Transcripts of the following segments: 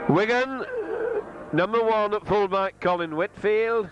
Wigan, number 1 at fullback Colin Whitfield,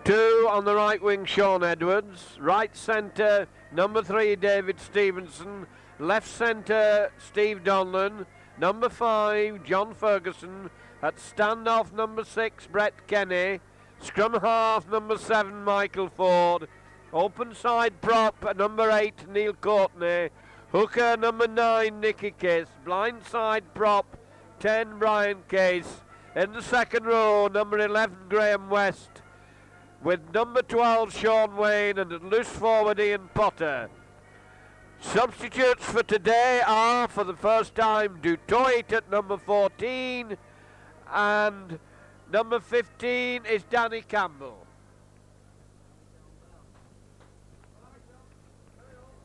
2 on the right wing Sean Edwards, right centre number 3 David Stevenson, left centre Steve Donlan, number 5 John Ferguson, at standoff number 6 Brett Kenny, scrum half number 7 Michael Ford, open side prop number 8 Neil Courtney, hooker number 9 Nicky Kiss, blind side prop 10 Brian Case, in the second row number 11 Graham West, with number 12 Sean Wayne and at loose forward Ian Potter. Substitutes for today are, for the first time, Dutoit at number 14 and number 15 is Danny Campbell.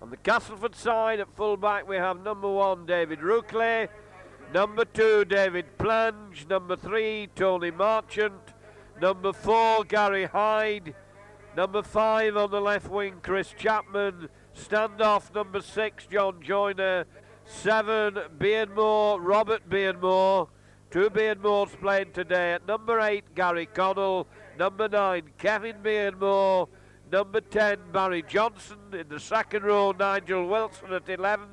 On the Castleford side at fullback we have number 1 David Rookley, number 2 David Plange, number 3 Tony Marchant, number 4 Gary Hyde, number 5 on the left wing Chris Chapman, standoff number 6 John Joyner, 7 Beardmore, Robert Beardmore, 2 Beardmores playing today. At number 8 Gary Connell, number 9 Kevin Beardmore, number 10 Barry Johnson, in the second row Nigel Wilson at 11,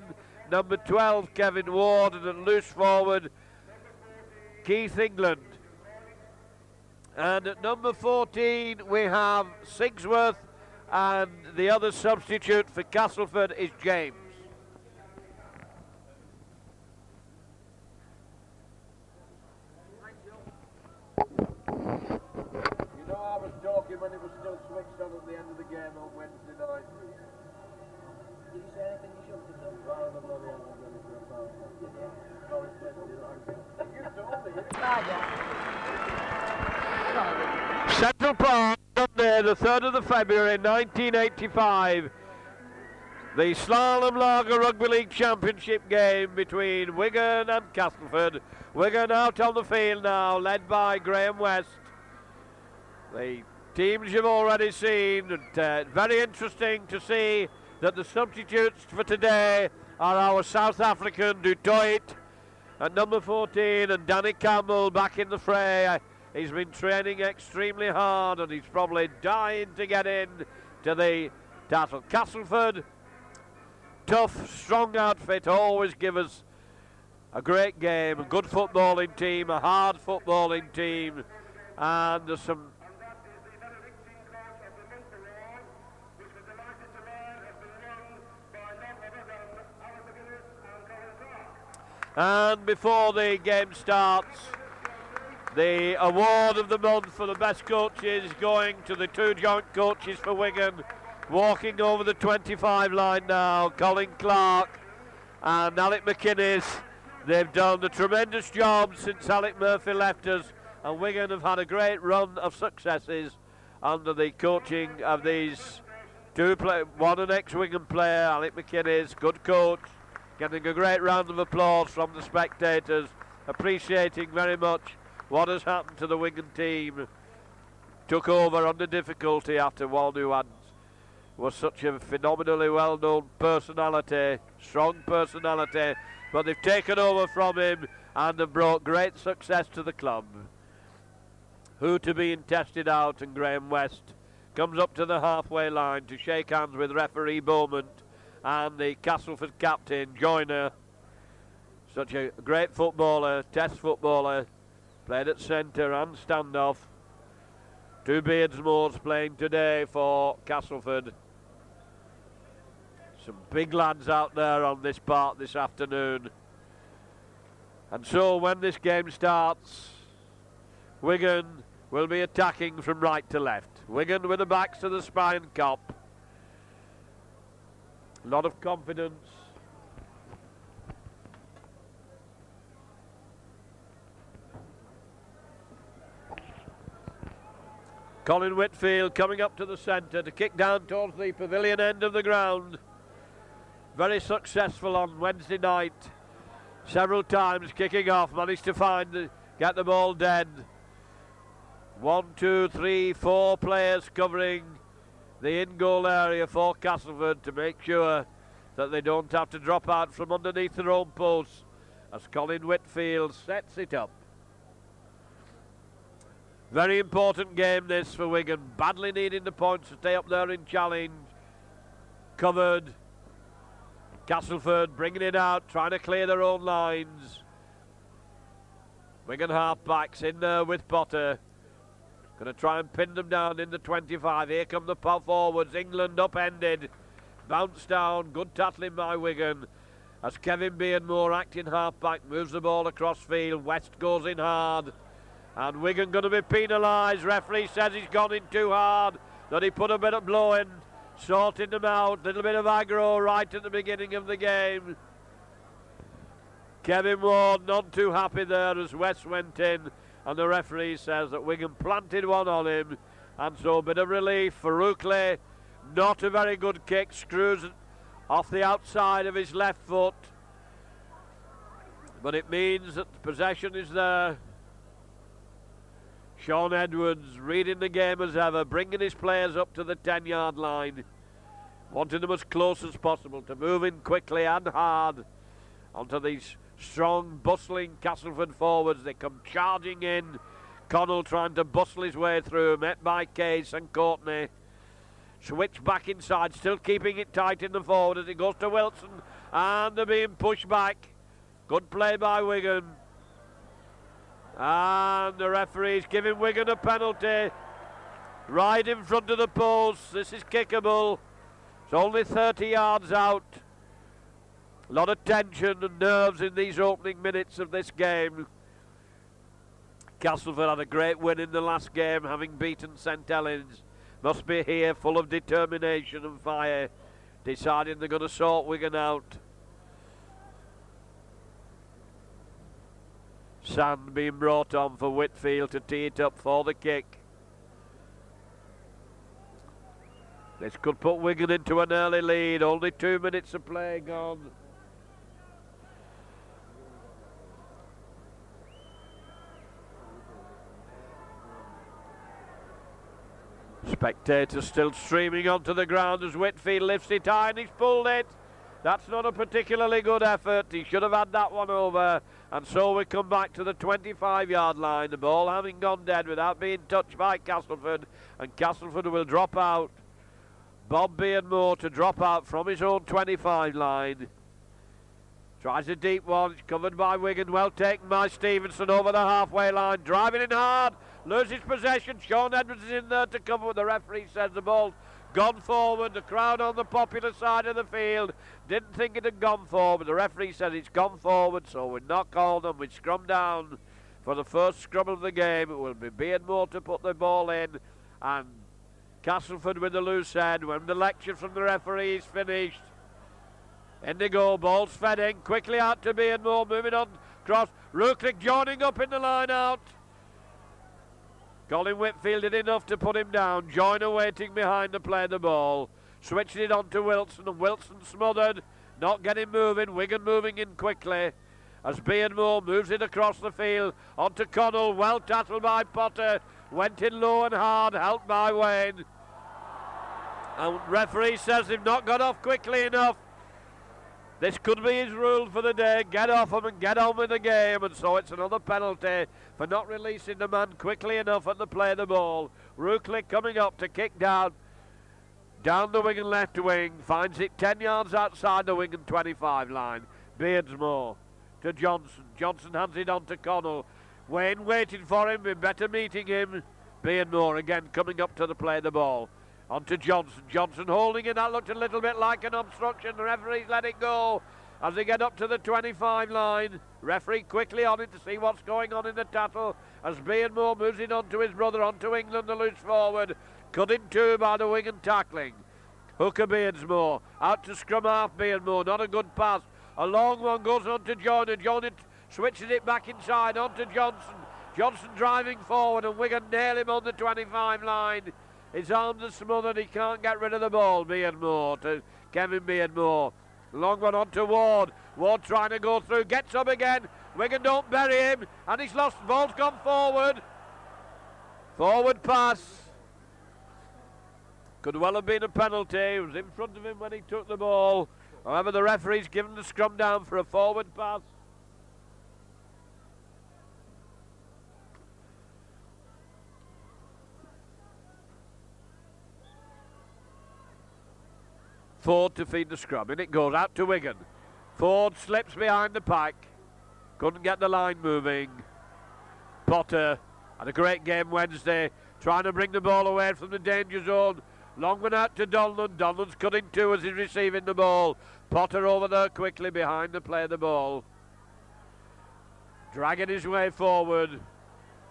number 12 Kevin Ward, and at loose forward Keith England. And at number 14 we have Sigsworth, and the other substitute for Castleford is James. You know, I was talking when it was still switched on at the end of the game on Wednesday night. Did you say anything you shouldn't have done? Rather than bloody hell, I'm going to go about that. Did you? Sorry, especially like that. You told me. Central Park, Sunday the 3rd of February 1985. The Slalom Lager Rugby League Championship game between Wigan and Castleford. Wigan out on the field now, led by Graham West. The teams you've already seen, and very interesting to see that the substitutes for today are our South African Dutoit at number 14 and Danny Campbell back in the fray. He's been training extremely hard and he's probably dying to get in to the title. Castleford, tough, strong outfit, always give us a great game, a good footballing team, a hard footballing team, and there's some and before the game starts, the award of the month for the best coaches is going to the 2 joint coaches for Wigan, walking over the 25 line now, Colin Clark and Alec McInnes. They've done a tremendous job since Alec Murphy left us, and Wigan have had a great run of successes under the coaching of these two players. One an ex-Wigan player, Alec McInnes, good coach, getting a great round of applause from the spectators, appreciating very much what has happened to the Wigan team. Took over under difficulty after one who was such a phenomenally well-known personality, strong personality, but they've taken over from him and have brought great success to the club. Who to be tested out, and Graham West comes up to the halfway line to shake hands with referee Beaumont and the Castleford captain Joyner. Such a great footballer, test footballer, played at centre and standoff. 2 Beardsmores playing today for Castleford. Some big lads out there on this part this afternoon. And so when this game starts, Wigan will be attacking from right to left. Wigan with the backs to the Spine Cop. A lot of confidence. Colin Whitfield coming up to the centre to kick down towards the pavilion end of the ground. Very successful on Wednesday night. Several times kicking off, managed to get the ball dead. 1, 2, 3, 4 players covering the in-goal area for Castleford to make sure that they don't have to drop out from underneath their own posts as Colin Whitfield sets it up. Very important game this for Wigan. Badly needing the points to stay up there in challenge. Covered. Castleford bringing it out, trying to clear their own lines. Wigan half-backs in there with Potter. Going to try and pin them down in the 25. Here come the forwards. England upended. Bounce down. Good tackling by Wigan. As Kevin Beardmore, acting half-back, moves the ball across field. West goes in hard. And Wigan going to be penalised. Referee says he's gone in too hard. That he put a bit of blow in. Sorting them out. Little bit of aggro right at the beginning of the game. Kevin Ward not too happy there as West went in. And the referee says that Wigan planted one on him. And so a bit of relief for Ruckley. Not a very good kick. Screws off the outside of his left foot. But it means that the possession is there. Sean Edwards reading the game as ever, bringing his players up to the 10-yard line. Wanting them as close as possible to move in quickly and hard onto these strong, bustling Castleford forwards. They come charging in. Connell trying to bustle his way through, met by Case and Courtney. Switch back inside, still keeping it tight in the forward as it goes to Wilson. And they're being pushed back. Good play by Wigan. And the referee's giving Wigan a penalty. Right in front of the post. This is kickable. It's only 30 yards out. A lot of tension and nerves in these opening minutes of this game. Castleford had a great win in the last game, having beaten St Helens. Must be here full of determination and fire, deciding they're going to sort Wigan out. Sand being brought on for Whitfield to tee it up for the kick. This could put Wigan into an early lead. Only 2 minutes of play gone. Spectators still streaming onto the ground as Whitfield lifts it high and he's pulled it. That's not a particularly good effort. He should have had that one over. And so we come back to the 25-yard line. The ball having gone dead without being touched by Castleford. And Castleford will drop out. Bob Beardmore to drop out from his own 25 line. Tries a deep one. It's covered by Wigan. Well taken by Stevenson over the halfway line. Driving in hard. Loses possession. Sean Edwards is in there to cover. The referee says the ball's gone forward. The crowd on the popular side of the field didn't think it had gone forward. The referee said it's gone forward, so we knock on and we scrum down for the first scrum of the game. It will be Beardmore to put the ball in, and Castleford with the loose head when the lecture from the referee is finished. In they go, ball's fed in, quickly out to Beardmore, moving on across. Ruckley joining up in the line out. Colin Whitfield did enough to put him down. Joyner waiting behind to play the ball. Switching it on to Wilson, and Wilson smothered. Not getting moving. Wigan moving in quickly. As Beardmore moves it across the field. Onto Connell. Well tackled by Potter. Went in low and hard. Helped by Wayne. And referee says they've not got off quickly enough. This could be his rule for the day. Get off him and get on with the game. And so it's another penalty for not releasing the man quickly enough at the play of the ball. Ruckley coming up to kick down the Wigan left wing. Finds it 10 yards outside the Wigan 25 line. Beardsmore to Johnson. Johnson hands it on to Connell. Wayne waiting for him. Be better meeting him. Beardmore again coming up to the play of the ball. On to Johnson. Johnson holding it. That looked a little bit like an obstruction. The referee's let it go as they get up to the 25 line. Referee quickly on it to see what's going on in the tackle as Beardmore moves it on to his brother, on to England, the loose forward. Cut in two by the Wigan tackling. Hooker Beardsmore. Out to scrum half Beardmore. Not a good pass. A long one goes on to Joyner. Joyner switches it back inside on to Johnson. Johnson driving forward and Wigan nail him on the 25 line. His arms are smothered, he can't get rid of the ball. Beardmore to Kevin Beardmore. Long one on to Ward. Ward trying to go through, gets up again. Wigan don't bury him, and he's lost. Ball's gone forward. Forward pass. Could well have been a penalty. He was in front of him when he took the ball. However, the referee's given the scrum down for a forward pass. Ford to feed the scrum. In it goes out to Wigan. Ford slips behind the pack. Couldn't get the line moving. Potter had a great game Wednesday, trying to bring the ball away from the danger zone. Long one out to Donlan. Donlan's cutting two as he's receiving the ball. Potter over there quickly behind the play of the ball. Dragging his way forward.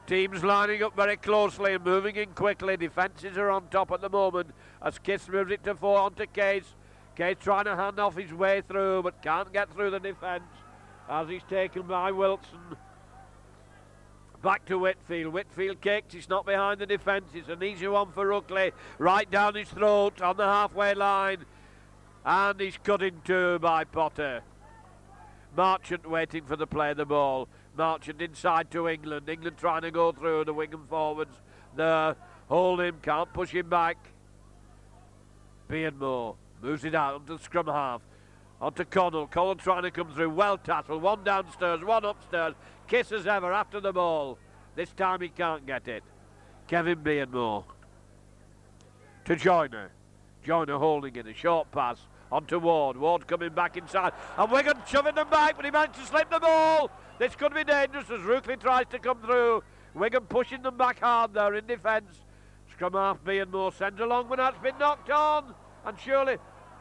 Teams lining up very closely and moving in quickly. Defences are on top at the moment as Kiss moves it to 4 onto Case. Case trying to hand off his way through but can't get through the defence as he's taken by Wilson. Back to Whitfield. Whitfield kicks. He's not behind the defence. It's an easy one for Ruckley. Right down his throat on the halfway line. And he's cut in two by Potter. Marchant waiting for the play of the ball. Marchant inside to England. England trying to go through the Wigan forwards. There. Hold him. Can't push him back. Beardmore moves it out onto the scrum half. Onto Connell. Connell trying to come through. Well tackled. One downstairs, one upstairs. Kiss as ever after the ball. This time he can't get it. Kevin Beardmore. To Joyner. Joyner holding it. A short pass. Onto Ward. Ward coming back inside. And Wigan shoving them back, but he managed to slip the ball. This could be dangerous as Ruckley tries to come through. Wigan pushing them back hard there in defence. Scrum half Beardmore sends a long one. That's been knocked on. And surely...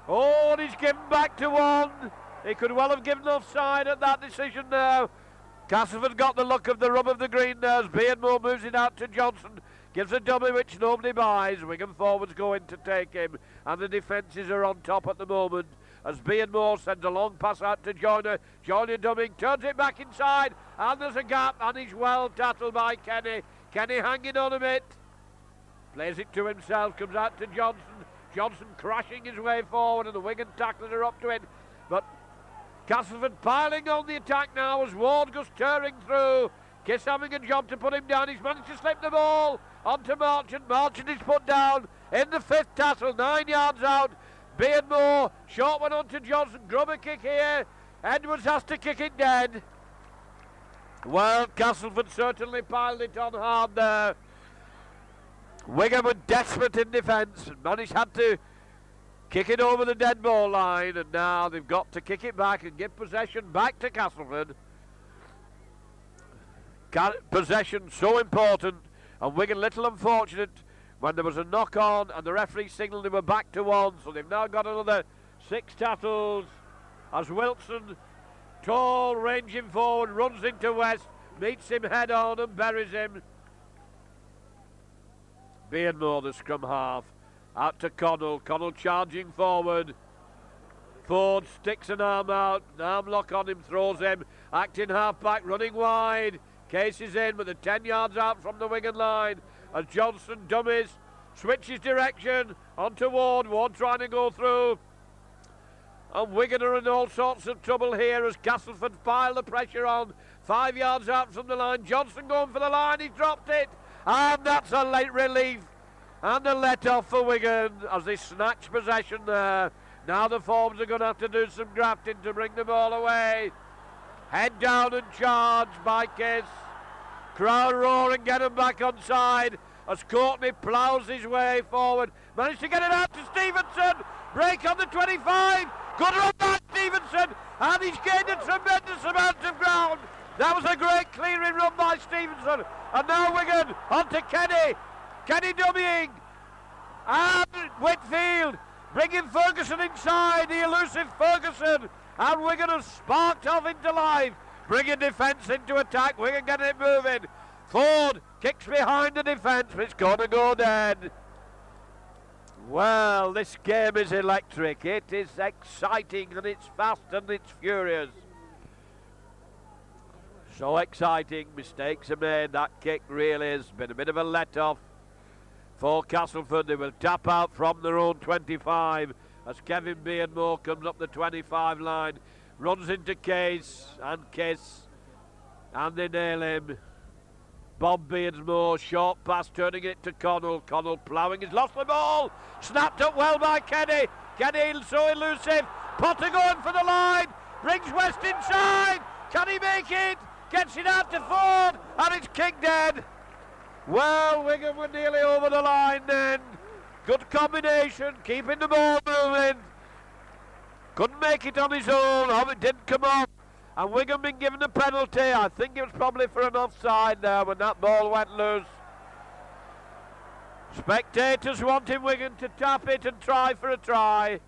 Oh, and he's given back to one. He could well have given offside at that decision now. Castleford got the look of the rub of the green there as Beardmore moves it out to Johnson. Gives a dummy which nobody buys. Wigan forwards go in to take him. And the defences are on top at the moment. As Beardmore sends a long pass out to Joyner. Joyner dumming, turns it back inside. And there's a gap and he's well tackled by Kenny. Kenny hanging on a bit. Plays it to himself, comes out to Johnson. Johnson crashing his way forward and the Wigan tacklers are up to it. But Castleford piling on the attack now as Ward goes tearing through. Kiss having a job to put him down. He's managed to slip the ball onto Marchant. Marchant is put down in the 5th tassel, 9 yards out. Beardmore, short one onto Johnson. Grubber kick here. Edwards has to kick it dead. Well, Castleford certainly piled it on hard there. Wigan were desperate in defence. Managed had to kick it over the dead ball line, and now they've got to kick it back and give possession back to Castleford. Possession so important, and Wigan little unfortunate when there was a knock on and the referee signalled they were back to one, so they've now got another 6 tackles as Wilson, tall, ranging forward, runs into West, meets him head on and buries him. Beardmore, the scrum half, out to Connell. Connell charging forward. Ford sticks an arm out, an arm lock on him, throws him, acting half back, running wide. Case is in, but they're 10 yards out from the Wigan line as Johnson dummies, switches direction onto Ward. Ward trying to go through. And Wigan are in all sorts of trouble here as Castleford pile the pressure on. 5 yards out from the line. Johnson going for the line, he's dropped it. And that's a late relief and a let-off for Wigan as they snatch possession there. Now the forwards are going to have to do some grafting to bring the ball away. Head down and charge by Kiss. Crowd roar and get him back on side as Courtney ploughs his way forward. Managed to get it out to Stevenson. Break on the 25. Good run by Stevenson. And he's gained a tremendous amount of ground. That was a great clearing run by Stevenson. And now Wigan onto Kenny. Kenny dummying. And Whitfield bringing Ferguson inside. The elusive Ferguson. And Wigan has sparked off into life. Bringing defence into attack. Wigan getting it moving. Ford kicks behind the defence. But it's going to go dead. Well, this game is electric. It is exciting and it's fast and it's furious. So exciting, mistakes are made. That kick really has been a bit of a let-off for Castleford. They will tap out from their own 25 as Kevin Beardmore comes up the 25 line, runs into Case and Kiss, and they nail him. Bob Beardsmore, short pass, turning it to Connell. Connell ploughing, he's lost the ball. Snapped up well by Kenny. Kenny so elusive. Potter going for the line. Brings West inside. Can he make it? Gets it out to Ford, and it's kicked dead. Well, Wigan were nearly over the line then. Good combination, keeping the ball moving. Couldn't make it on his own. Oh, it didn't come off. And Wigan been given a penalty. I think it was probably for an offside there when that ball went loose. Spectators wanting Wigan to tap it and try for a try.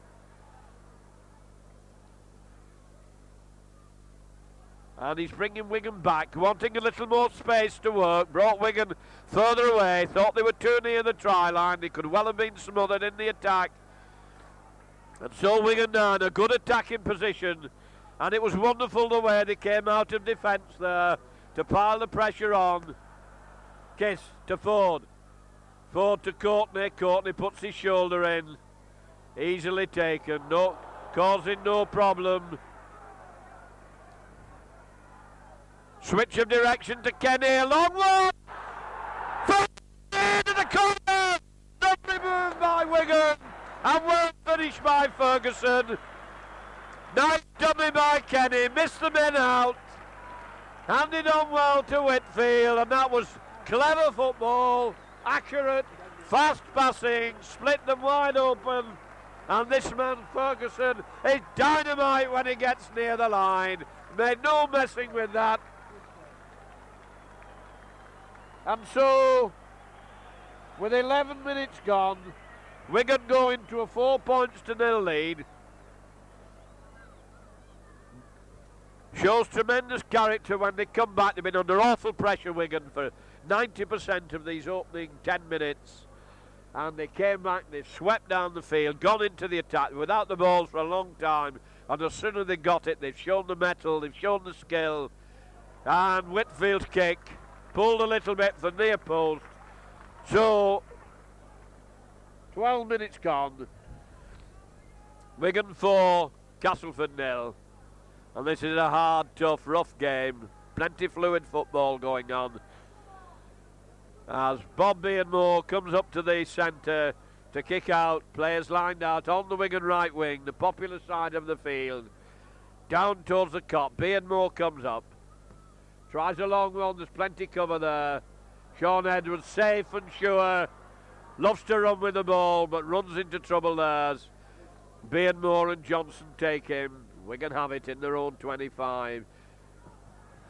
And he's bringing Wigan back, wanting a little more space to work. Brought Wigan further away. Thought they were too near the try line. They could well have been smothered in the attack. And so Wigan now in a good attacking position. And it was wonderful the way they came out of defence there to pile the pressure on. Kiss to Ford. Ford to Courtney. Courtney puts his shoulder in. Easily taken. No, causing no problem. Switch of direction to Kenny. A long one. Into the corner. Lovely move by Wigan. And well finished by Ferguson. Nice dummy by Kenny. Missed the men out. Handed on well to Whitfield. And that was clever football. Accurate. Fast passing. Split them wide open. And this man Ferguson is dynamite when he gets near the line. Made no messing with that. And so, with 11 minutes gone, Wigan go into a 4-0 lead. Shows tremendous character when they come back. They've been under awful pressure, Wigan, for 90% of these opening 10 minutes. And they came back, they've swept down the field, gone into the attack without the ball for a long time. And as soon as they got it, they've shown the mettle, they've shown the skill. And Whitfield's kick pulled a little bit from near post. So, 12 minutes gone. Wigan 4, Castleford 0. And this is a hard, tough, rough game. Plenty fluid football going on. As Bob Beardmore comes up to the centre to kick out, players lined out on the Wigan right wing, the popular side of the field. Down towards the Cop. Beardmore comes up. Tries a long one, there's plenty cover there. Sean Edwards safe and sure. Loves to run with the ball, but runs into trouble there. Beardmore and Johnson take him. Wigan have it in their own 25.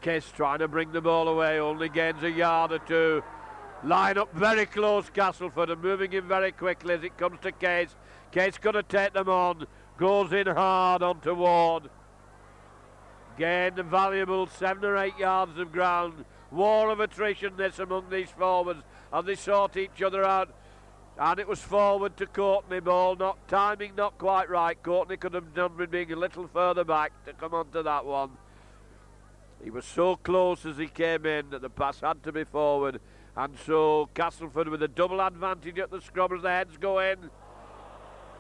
Kiss trying to bring the ball away, only gains a yard or two. Line up very close, Castleford, and moving in very quickly as it comes to Case. Case going to take them on. Goes in hard onto Ward. Gained a valuable 7 or 8 yards of ground. War of attrition this among these forwards as they sort each other out. And it was forward to Courtney ball. Timing not quite right. Courtney could have done with being a little further back to come onto that one. He was so close as he came in that the pass had to be forward. And so Castleford with a double advantage at the scrum as the heads go in.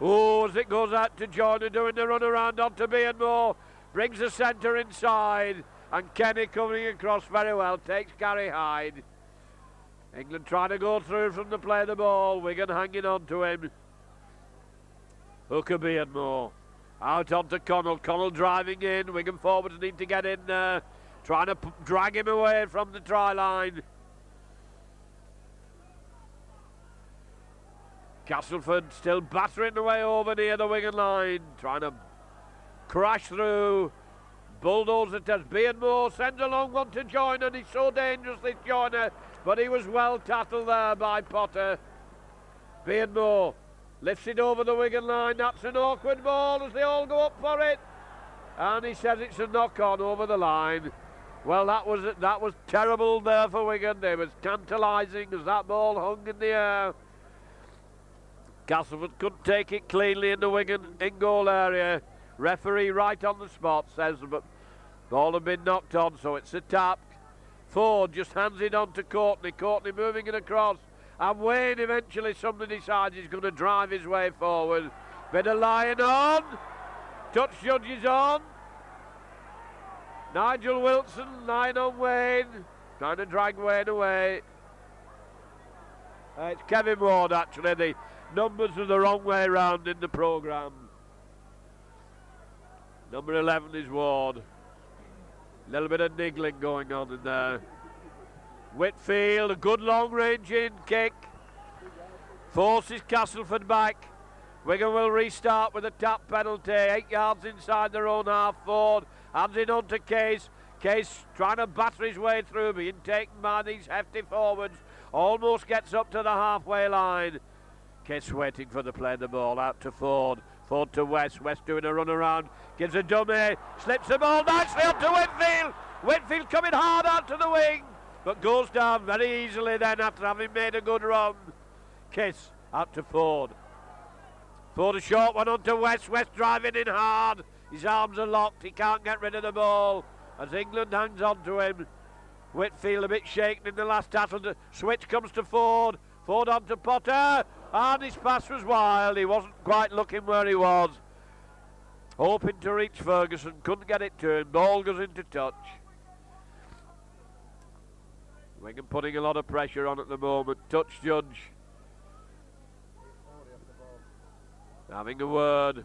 Oh, as it goes out to Joyner doing the run around onto Beardmore. Brings the centre inside. And Kenny coming across very well. Takes Gary Hyde. England trying to go through from the play of the ball. Wigan hanging on to him. Hooker Beardmore. Out onto Connell. Connell driving in. Wigan forwards need to get in there. Trying to drag him away from the try line. Castleford still battering away over near the Wigan line. Trying to crash through. Bulldozer test. Beardmore sends a long one to Joyner. He's so dangerous, this Joyner. But he was well tackled there by Potter. Beardmore lifts it over the Wigan line. That's an awkward ball as they all go up for it. And he says it's a knock-on over the line. Well, that was terrible there for Wigan. It was tantalising as that ball hung in the air. Castleford couldn't take it cleanly in the Wigan in-goal area. Referee right on the spot says the ball had been knocked on, so it's a tap. Ford just hands it on to Courtney. Courtney moving it across. And Wayne eventually, somebody decides he's going to drive his way forward. Bit of lying on. Touch judges on. Nigel Wilson lying on Wayne. Trying to drag Wayne away. It's Kevin Ward actually. The numbers are the wrong way round in the programme. Number 11 is Ward. A little bit of niggling going on in there. Whitfield, a good long range in kick. Forces Castleford back. Wigan will restart with a tap penalty. 8 yards inside their own half. Ford hands it on to Case. Case trying to batter his way through, being taken by these hefty forwards. Almost gets up to the halfway line. Case waiting for the play the ball out to Ford. Ford to West. West doing a run around. Gives a dummy. Slips the ball nicely on to Whitfield. Whitfield coming hard out to the wing, but goes down very easily then after having made a good run. Kiss out to Ford. Ford a short one on to West. West driving in hard. His arms are locked. He can't get rid of the ball as England hangs on to him. Whitfield a bit shaken in the last tackle. Switch comes to Ford. Ford on to Potter. And his pass was wild. He wasn't quite looking where he was. Hoping to reach Ferguson. Couldn't get it to him. Ball goes into touch. Wigan putting a lot of pressure on at the moment. Touch judge having a word.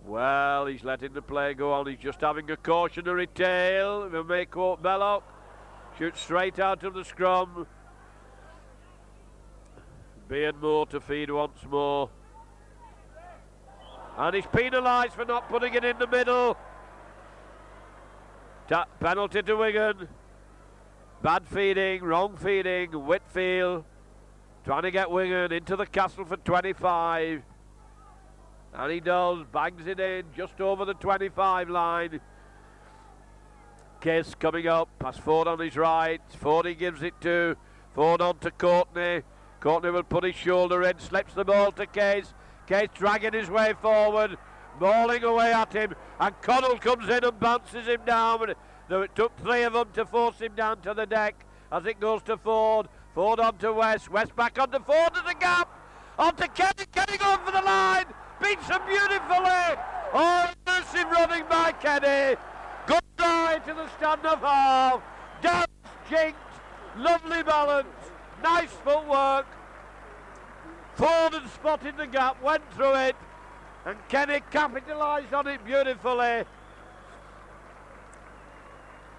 Well, he's letting the play go on. He's just having a cautionary tale. If I may quote Belloc, shoots straight out of the scrum. Being more to feed once more. And he's penalised for not putting it in the middle. Penalty to Wigan. Bad feeding, wrong feeding. Whitfield trying to get Wigan into the Castleford 25. And he does, bangs it in just over the 25 line. Case coming up, past Ford on his right. Ford he gives it to. Ford on to Courtney. Courtney will put his shoulder in, slips the ball to Case. Case dragging his way forward, bawling away at him, and Connell comes in and bounces him down. It took 3 of them to force him down to the deck as it goes to Ford. Ford on to West. West back on to Ford. There's a gap. On to Kenny. Kenny going for the line. Beats him beautifully. Oh, mercy running by Kenny. Good eye to the stand-up half. Down, jinked. Lovely balance. Nice footwork. Ford had spotted the gap, went through it, and Kenny capitalised on it beautifully.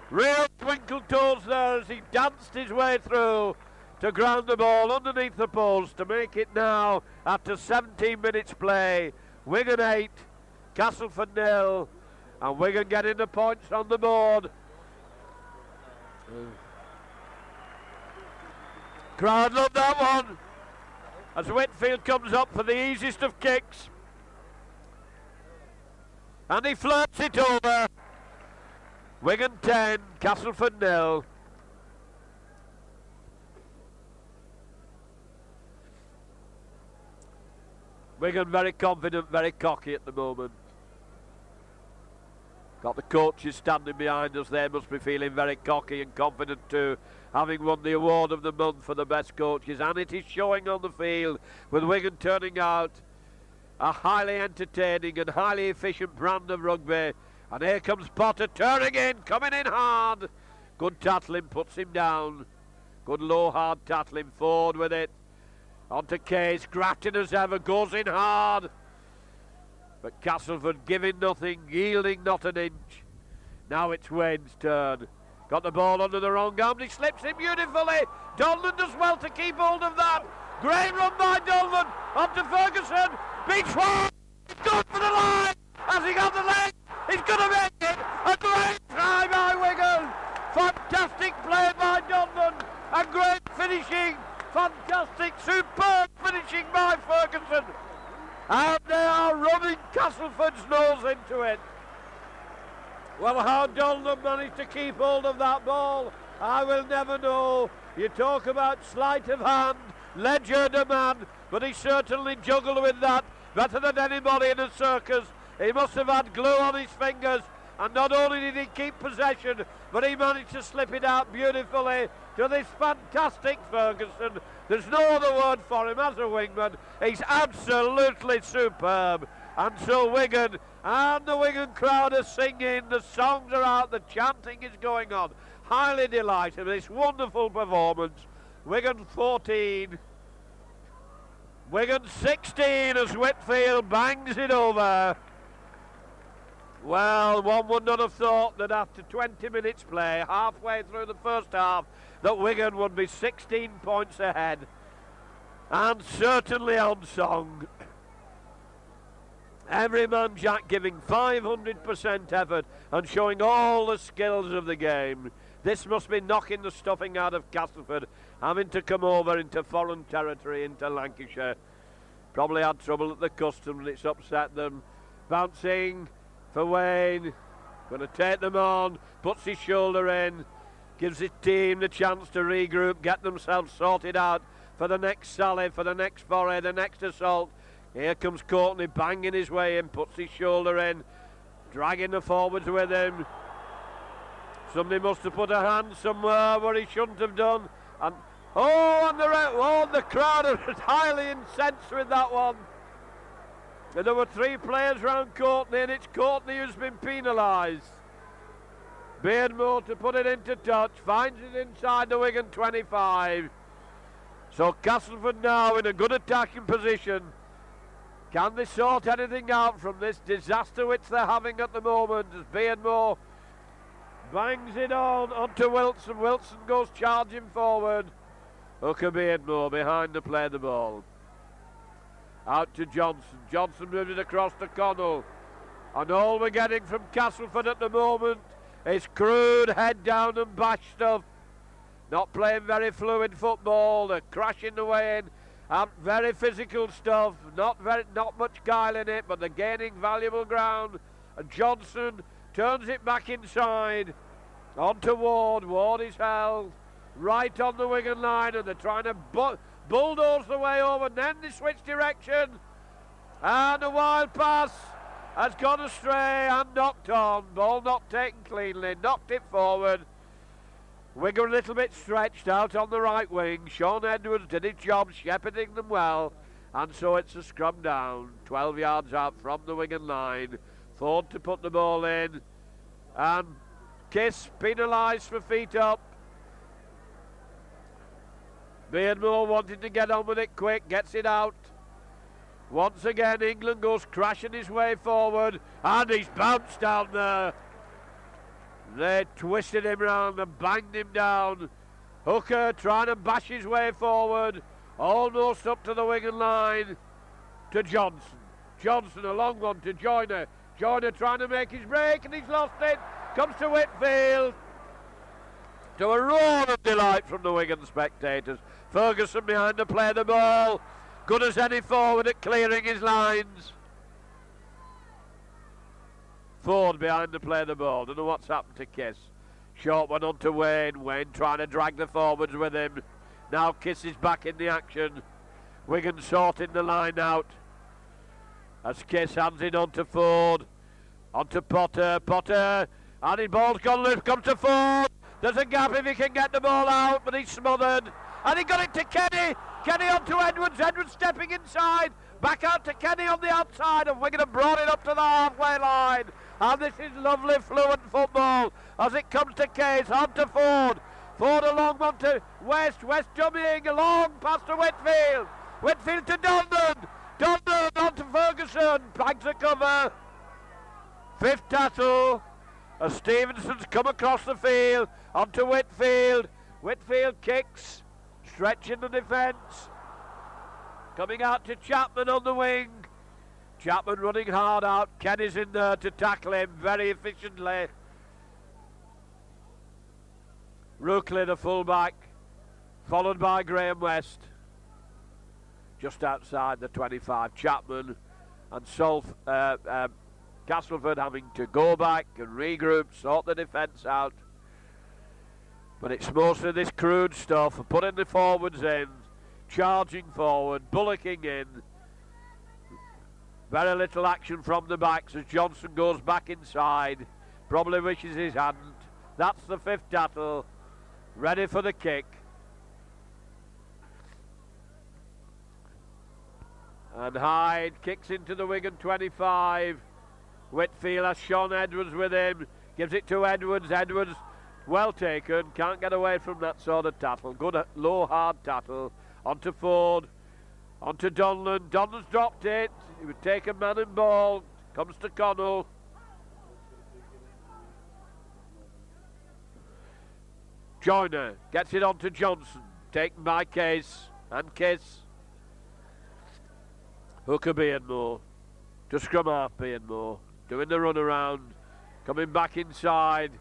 Real twinkle toes there as he danced his way through to ground the ball underneath the post to make it now, after 17 minutes play, Wigan 8, Castleford 0, and Wigan getting the points on the board. Crowd love that one as Whitfield comes up for the easiest of kicks, and he flirts it over. Wigan 10, Castleford 0. Wigan very confident, very cocky at the moment. Got the coaches standing behind us. They must be feeling very cocky and confident too, having won the award of the month for the best coaches, and it is showing on the field with Wigan turning out a highly entertaining and highly efficient brand of rugby. And here comes Potter turning in, coming in hard. Good tackling, puts him down. Good low hard tackling, Ford with it. On to Case, grafting as ever, goes in hard. But Castleford giving nothing, yielding not an inch. Now it's Wayne's turn. Got the ball under the wrong arm, he slips it beautifully. Donlan does well to keep hold of that. Great run by Donlan, on to Ferguson. Beats one, he's good for the line. Has he got the leg? He's going to make it. A great try by Wigan. Fantastic play by Donlan. A great finishing. Fantastic, superb finishing by Ferguson. And they are rubbing Castleford's nose into it. Well, how Donlan managed to keep hold of that ball, I will never know. You talk about sleight of hand, legend of man, but he certainly juggled with that better than anybody in a circus. He must have had glue on his fingers, and not only did he keep possession, but he managed to slip it out beautifully to this fantastic Ferguson. There's no other word for him as a wingman. He's absolutely superb. And so Wigan and the Wigan crowd are singing, the songs are out, the chanting is going on. Highly delighted with this wonderful performance. Wigan 14, Wigan 16 as Whitfield bangs it over. Well, one would not have thought that after 20 minutes play, halfway through the first half, that Wigan would be 16 points ahead. and certainly on song. Every man Jack giving 500% effort and showing all the skills of the game. This must be knocking the stuffing out of Castleford, having to come over into foreign territory, into Lancashire. Probably had trouble at the customs and it's upset them. Bouncing for Wayne, going to take them on, puts his shoulder in, gives his team the chance to regroup, get themselves sorted out for the next sally, for the next foray, the next assault. Here comes Courtney banging his way in, puts his shoulder in, dragging the forwards with him. Somebody must have put a hand somewhere where he shouldn't have done. And the crowd are highly incensed with that one. And there were 3 players round Courtney, and it's Courtney who's been penalised. Beardmore to put it into touch, finds it inside the Wigan 25. So Castleford now in a good attacking position. Can they sort anything out from this disaster which they're having at the moment as Beardmore bangs it on onto Wilson. Wilson goes charging forward. Hooker Beardmore behind to play the ball. Out to Johnson. Johnson moves it across to Connell. And all we're getting from Castleford at the moment is crude head down and bash stuff. Not playing very fluid football. They're crashing the way in. Very physical stuff. Not much guile in it, but they're gaining valuable ground. And Johnson turns it back inside. On to Ward. Ward is held right on the Wigan line, and they're trying to bulldoze the way over. And then they switch direction. And a wild pass has gone astray and knocked on. Ball not taken cleanly. Knocked it forward. Wigan a little bit stretched out on the right wing. Sean Edwards did his job, shepherding them well. And so it's a scrum down, 12 yards out from the Wigan line. Ford to put the ball in. And Kiss penalised for feet up. Beardmore wanting to get on with it quick, gets it out. Once again, England goes crashing his way forward. And he's bounced down there. They twisted him round and banged him down. Hooker trying to bash his way forward. Almost up to the Wigan line. To Johnson. Johnson, a long one to Joyner. Joyner trying to make his break and he's lost it. Comes to Whitfield. To a roar of delight from the Wigan spectators. Ferguson behind to play the ball. Good as any forward at clearing his lines. Ford behind to play the ball. Don't know what's happened to Kiss. Short one on to Wayne. Wayne trying to drag the forwards with him. Now Kiss is back in the action. Wigan sorting the line out. As Kiss hands it on to Ford. On to Potter. Potter. And his ball's gone loose. Comes to Ford. There's a gap if he can get the ball out, but he's smothered. And he got it to Kenny. Kenny on to Edwards. Edwards stepping inside. Back out to Kenny on the outside. And Wigan have brought it up to the halfway line. And this is lovely, fluent football as it comes to Case, on to Ford. Ford along one to West. West jumping along past to Whitfield. Whitfield to Dondon. Dondon on to Ferguson. Bags a cover. 5th tackle. As Stevenson's come across the field. On to Whitfield. Whitfield kicks. Stretching the defence. Coming out to Chapman on the wing. Chapman running hard out. Kenny's in there to tackle him very efficiently. Rookley, the fullback, followed by Graham West. Just outside the 25. Chapman and Castleford having to go back and regroup, sort the defence out. But it's mostly this crude stuff, putting the forwards in, charging forward, bullocking in. Very little action from the backs as Johnson goes back inside. Probably wishes his hadn't. That's the 5th tackle. Ready for the kick. And Hyde kicks into the Wigan 25. Whitfield has Sean Edwards with him. Gives it to Edwards. Edwards well taken. Can't get away from that sort of tackle. Good low hard tackle. Onto Ford. Onto Donlan. Donlan's dropped it. He would take a man and ball. Comes to Connell. Joyner gets it on to Johnson. Taken by Case. And Kiss. Hooker being more. To scrum half being more. Doing the run around. Coming back inside.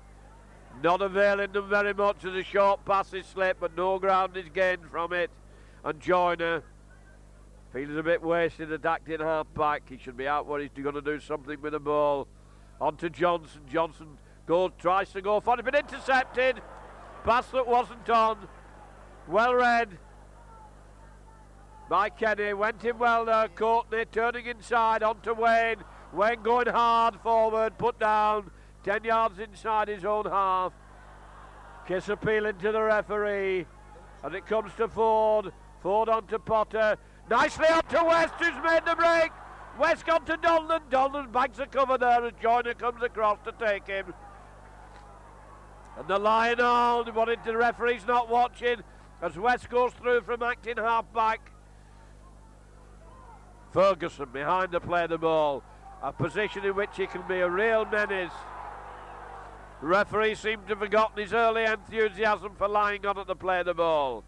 Not availing them very much as a short pass is slipped, but no ground is gained from it. And Joyner feels a bit wasted at acting half back. He should be out where he's going to do something with the ball. On to Johnson. Johnson tries to go for it, but intercepted. Pass that wasn't on. Well read by Kenny. Went in well there. Courtney turning inside onto Wayne. Wayne going hard forward, put down. 10 yards inside his own half. Kiss appealing to the referee. As it comes to Ford. Ford onto Potter. Nicely up to West, who's made the break. West gone to Donlan. Donlan bags the cover there as Joyner comes across to take him. And the line on. Wanted the referee's not watching as West goes through from acting half back. Ferguson behind the play of the ball. A position in which he can be a real menace. The referee seemed to have forgotten his early enthusiasm for lying on at the play of the ball.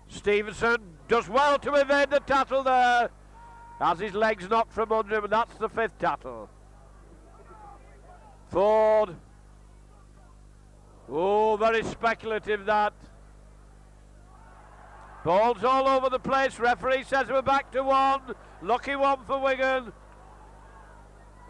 Stevenson does well to evade the tackle there. Has his legs knocked from under him, and that's the 5th tackle. Ford. Oh, very speculative that. Balls all over the place. Referee says we're back to 1. Lucky one for Wigan.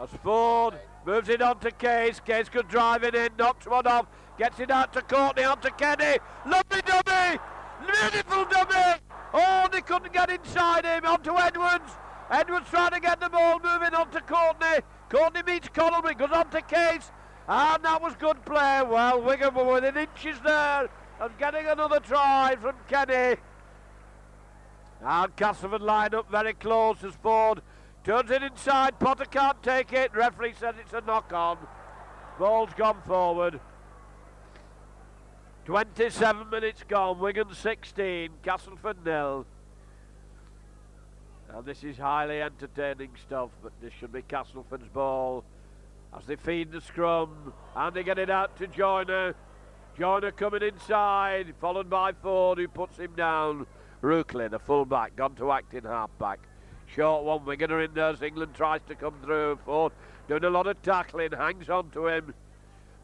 As Ford moves it on to Case. Case could drive it in, knocks one off, gets it out to Courtney, on to Kenny. Lovely dummy! Beautiful dummy! Oh, they couldn't get inside him. On to Edwards. Edwards trying to get the ball, moving on to Courtney. Courtney meets Connolly, goes on to Case. And that was good play. Well, Wigan were within inches there of getting another try from Kenny. And Castleford line up very close as Ford turns it inside. Potter can't take it. Referee says it's a knock-on. Ball's gone forward. 27 minutes gone. Wigan 16. Castleford 0. And this is highly entertaining stuff, but this should be Castleford's ball as they feed the scrum. And they get it out to Joyner. Joyner coming inside, followed by Ford, who puts him down. Rookley, the full-back, gone to acting half-back. Short one, Wigan are in there as England tries to come through. Ford doing a lot of tackling, hangs on to him.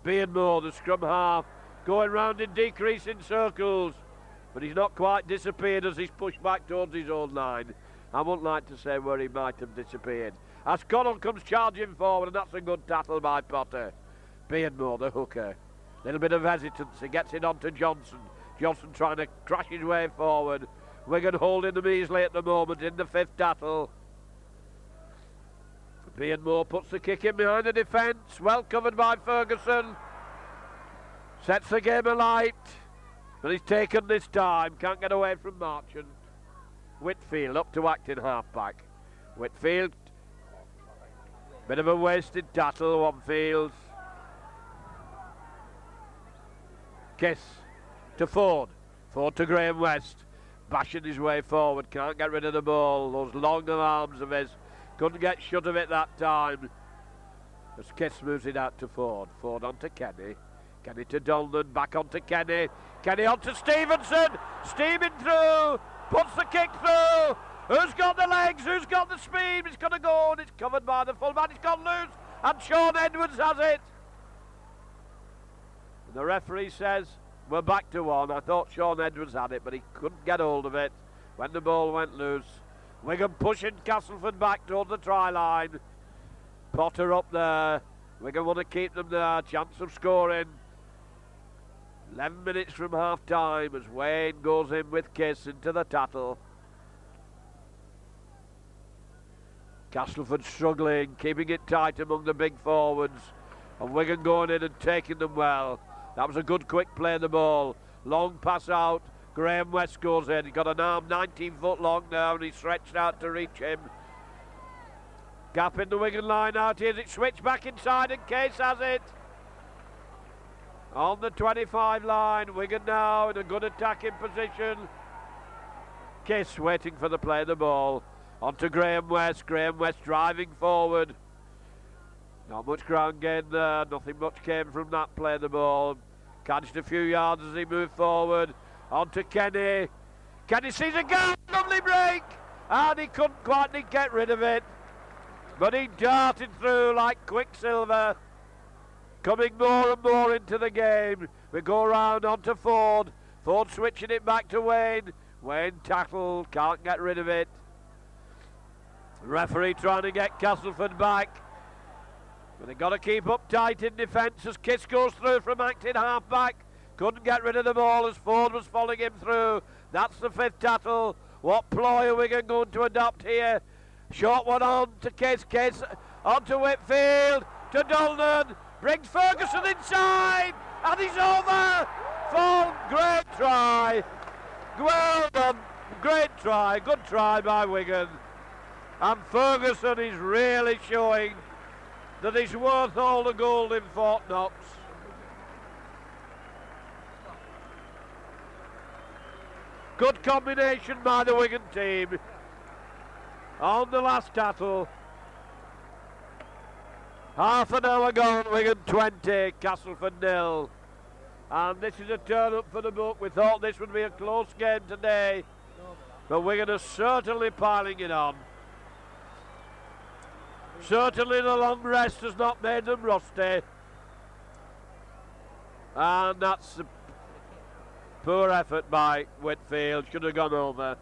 Beardmore, the scrum half, going round in decreasing circles. But he's not quite disappeared as he's pushed back towards his own line. I wouldn't like to say where he might have disappeared. As Connell comes charging forward, and that's a good tackle by Potter. Beardmore, the hooker. Little bit of hesitance, he gets it on to Johnson. Johnson trying to crash his way forward. Wigan holding them easily at the moment in the 5th tackle. Beardmore puts the kick in behind the defence. Well covered by Ferguson. Sets the game alight. But he's taken this time. Can't get away from Marchant. Whitfield up to acting half-back. Whitfield. Bit of a wasted tackle, one feels. Kiss to Ford. Ford to Graham West. Bashing his way forward. Can't get rid of the ball. Those long arms of his. Couldn't get shut of it that time. As Kiss moves it out to Ford. Ford on to Kenny. Kenny to Donlan. Back on to Kenny. Kenny on to Stevenson. Steaming through. Puts the kick through. Who's got the legs? Who's got the speed? It's going to go, and it's covered by the fullback. It's gone loose, and Sean Edwards has it. And the referee says we're back to 1. I thought Sean Edwards had it, but he couldn't get hold of it when the ball went loose. Wigan pushing Castleford back towards the try line. Potter up there. Wigan want to keep them there. Chance of scoring. 11 minutes from half time as Wayne goes in with Kiss into the tackle. Castleford struggling, keeping it tight among the big forwards. And Wigan going in and taking them well. That was a good quick play of the ball. Long pass out. Graham West goes in. He's got an arm 19 foot long now and he's stretched out to reach him. Gap in the Wigan line out here. It switched back inside and Case has it. On the 25 line. Wigan now in a good attacking position. Case waiting for the play of the ball. On to Graham West. Graham West driving forward. Not much ground gain there. Nothing much came from that play of the ball. Catched a few yards as he moved forward. On to Kenny. Kenny sees a gap. Lovely break. and he couldn't quite get rid of it, but he darted through like quicksilver, coming more and more into the game. We go round onto Ford. Ford switching it back to Wayne. Wayne tackled, can't get rid of it. Referee trying to get Castleford back. But they've got to keep up tight in defence as Kiss goes through from acting half-back. Couldn't get rid of the ball as Ford was following him through. That's the 5th tackle. What ploy are Wigan going to adopt here? Short one on to Kiss. Kiss on to Whitfield. To Dolnan. Brings Ferguson inside. And he's over. Fall. Great try. Well done. Great try. Good try by Wigan. And Ferguson is really showing that he's worth all the gold in Fort Knox. Good combination by the Wigan team. On the last tackle. Half an hour gone, Wigan 20, Castleford 0. And this is a turn up for the book. We thought this would be a close game today, but Wigan are certainly piling it on. Certainly the long rest has not made them rusty. And that's a poor effort by Whitfield. Should have gone over.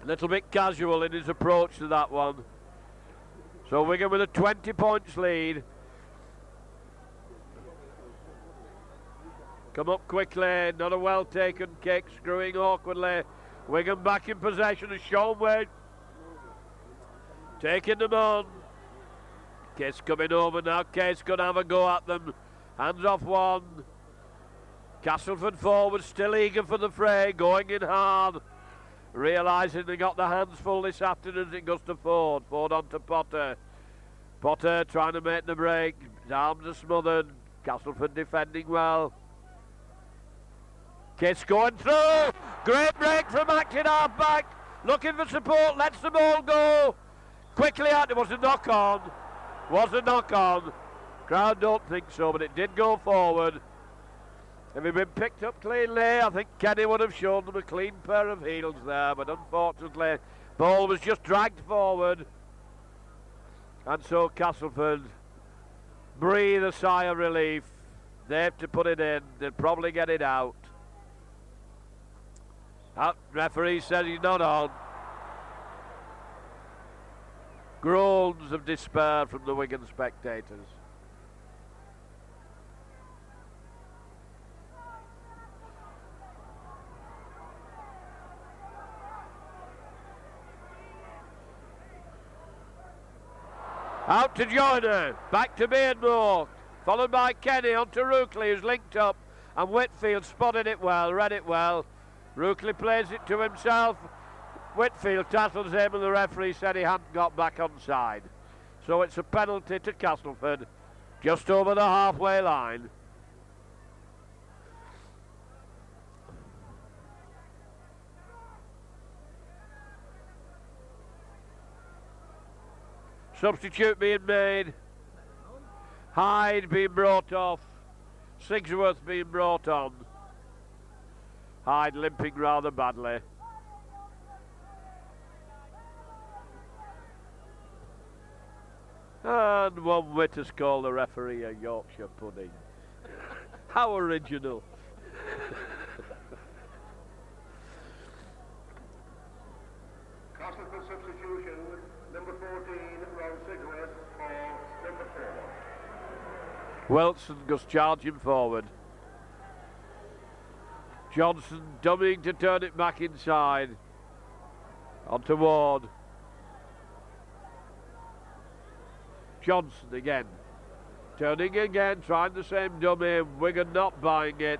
A little bit casual in his approach to that one. So Wigan with a 20 points lead. Come up quickly, not a well taken kick, screwing awkwardly. Wigan back in possession as Sean Wade taking them on. Case coming over now. Case going to have a go at them. Hands off one. Castleford forward, still eager for the fray, going in hard. Realising they got their hands full this afternoon as it goes to Ford. Ford on to Potter. Potter trying to make the break. His arms are smothered. Castleford defending well. Case going through. Great break from acting half-back. Looking for support, lets the ball go. Quickly out, it was a knock-on. Was a knock-on. Crowd don't think so, but it did go forward. If he'd been picked up cleanly, I think Kenny would have shown them a clean pair of heels there, but unfortunately, ball was just dragged forward. And so Castleford breathe a sigh of relief. They have to put it in. They'll probably get it out. Referee says he's not on. Groans of despair from the Wigan spectators. Out to Joyner, back to Beardmore, followed by Kenny on to Rookley, who's linked up, and Whitfield spotted it well, read it well. Rookley plays it to himself. Whitfield tackles him, and the referee said he hadn't got back on side. So it's a penalty to Castleford, just over the halfway line. Substitute being made. Hyde being brought off. Sigsworth being brought on. Hyde limping rather badly. And one witness called the referee a Yorkshire pudding. How original. Castleford substitution, number 14, Ron Sigsworth, for number 4. Wilson goes charging forward. Johnson dummying to turn it back inside. On to Ward. Johnson again. Turning again, trying the same dummy. Wigan not buying it.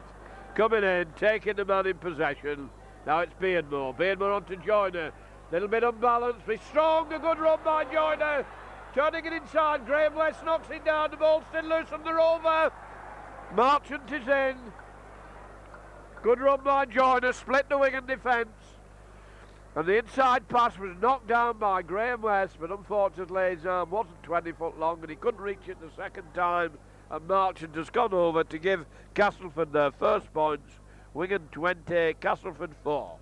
Coming in, taking the man in possession. Now it's Beardmore. Beardmore on to Joyner. Little bit unbalanced. Be strong. A good run by Joyner. Turning it inside. Graham West knocks it down. The ball still loose from the rover. Marchant is in. Good run by Joyner. Split the Wigan defence. And the inside pass was knocked down by Graham West, but unfortunately his arm wasn't 20 foot long and he couldn't reach it the second time. And Marchant has gone over to give Castleford their first points. Wigan 20, Castleford 4.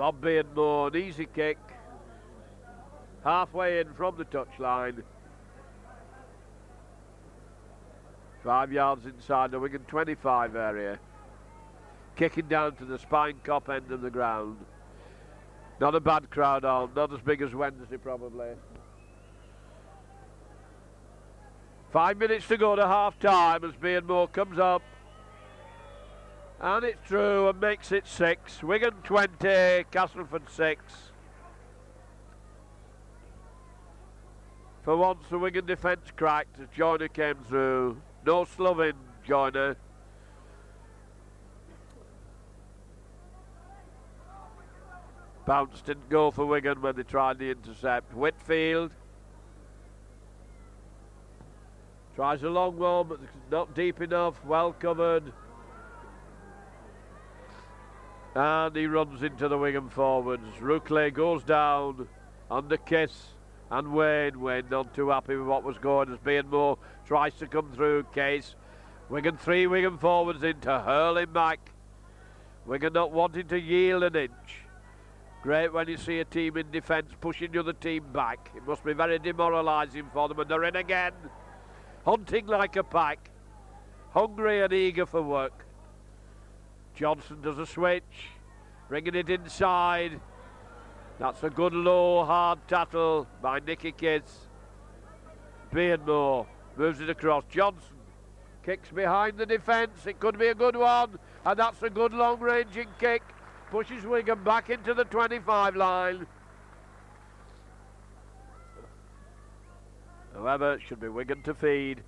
Bob Beardmore, an easy kick. Halfway in from the touchline. 5 yards inside the Wigan 25 area. Kicking down to the spine cop end of the ground. Not a bad crowd on, not as big as Wednesday probably. 5 minutes to go to half time as Beardmore comes up. And it's through and makes it 6. Wigan 20, Castleford 6. For once the Wigan defence cracked as Joyner came through. No Slovin Joyner. Bounce didn't go for Wigan when they tried the intercept. Whitfield tries a long one, but not deep enough, well covered. And he runs into the Wigan forwards. Rookley goes down under Kiss and Wayne. Wayne not too happy with what was going as Beardmore tries to come through. Case. Wigan 3 Wigan forwards in to hurl him back. Wigan not wanting to yield an inch. Great when you see a team in defence pushing the other team back. It must be very demoralising for them, and they're in again. Hunting like a pack. Hungry and eager for work. Johnson does a switch. Bringing it inside. That's a good low hard tattle by Nicky Kids. Beardmore moves it across. Johnson kicks behind the defence. It could be a good one. And that's a good long ranging kick. Pushes Wigan back into the 25 line. However, it should be Wigan to feed.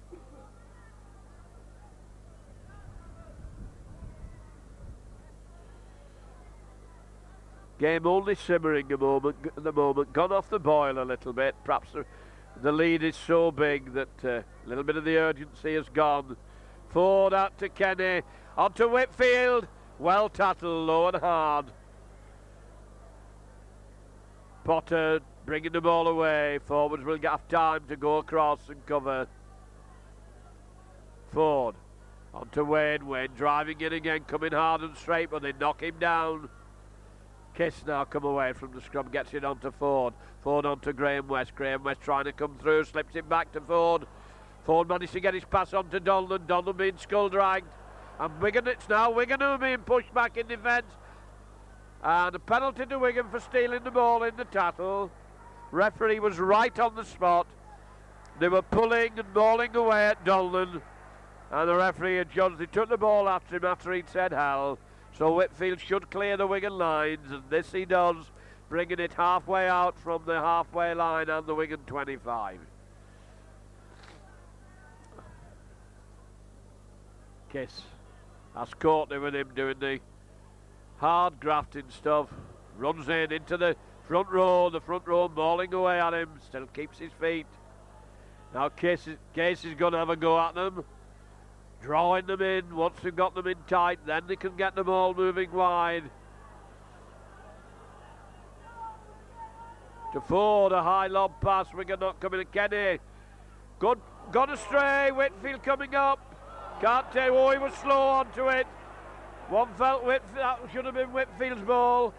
Game only simmering at the moment. Gone off the boil a little bit. Perhaps the lead is so big that a little bit of the urgency has gone. Ford out to Kenny. On to Whitfield. Well tattled, low and hard. Potter bringing the ball away. Forwards will have time to go across and cover. Ford on to Wayne. Wayne driving in again, coming hard and straight, but they knock him down. Kiss now come away from the scrum, gets it onto Ford. Ford onto Graham West. Graham West trying to come through, slips it back to Ford. Ford managed to get his pass onto Donlan. Donlan being skull dragged. And Wigan, it's now Wigan who are being pushed back in defence. And a penalty to Wigan for stealing the ball in the tattle. Referee was right on the spot. They were pulling and mauling away at Donlan. And the referee adjudged he took the ball after him after he'd said hell. So Whitfield should clear the Wigan lines, and this he does, bringing it halfway out from the halfway line and the Wigan 25. Kiss has Courtney with him doing the hard grafting stuff. Runs in into the front row mauling away at him, still keeps his feet. Now Case is going to have a go at them. Drawing them in, once they've got them in tight, then they can get the ball moving wide. To Ford, a high lob pass, Wigan not coming to Kenny. Good, got astray, Whitfield coming up. Can't tell, he was slow onto it. One felt that should have been Whitfield's ball.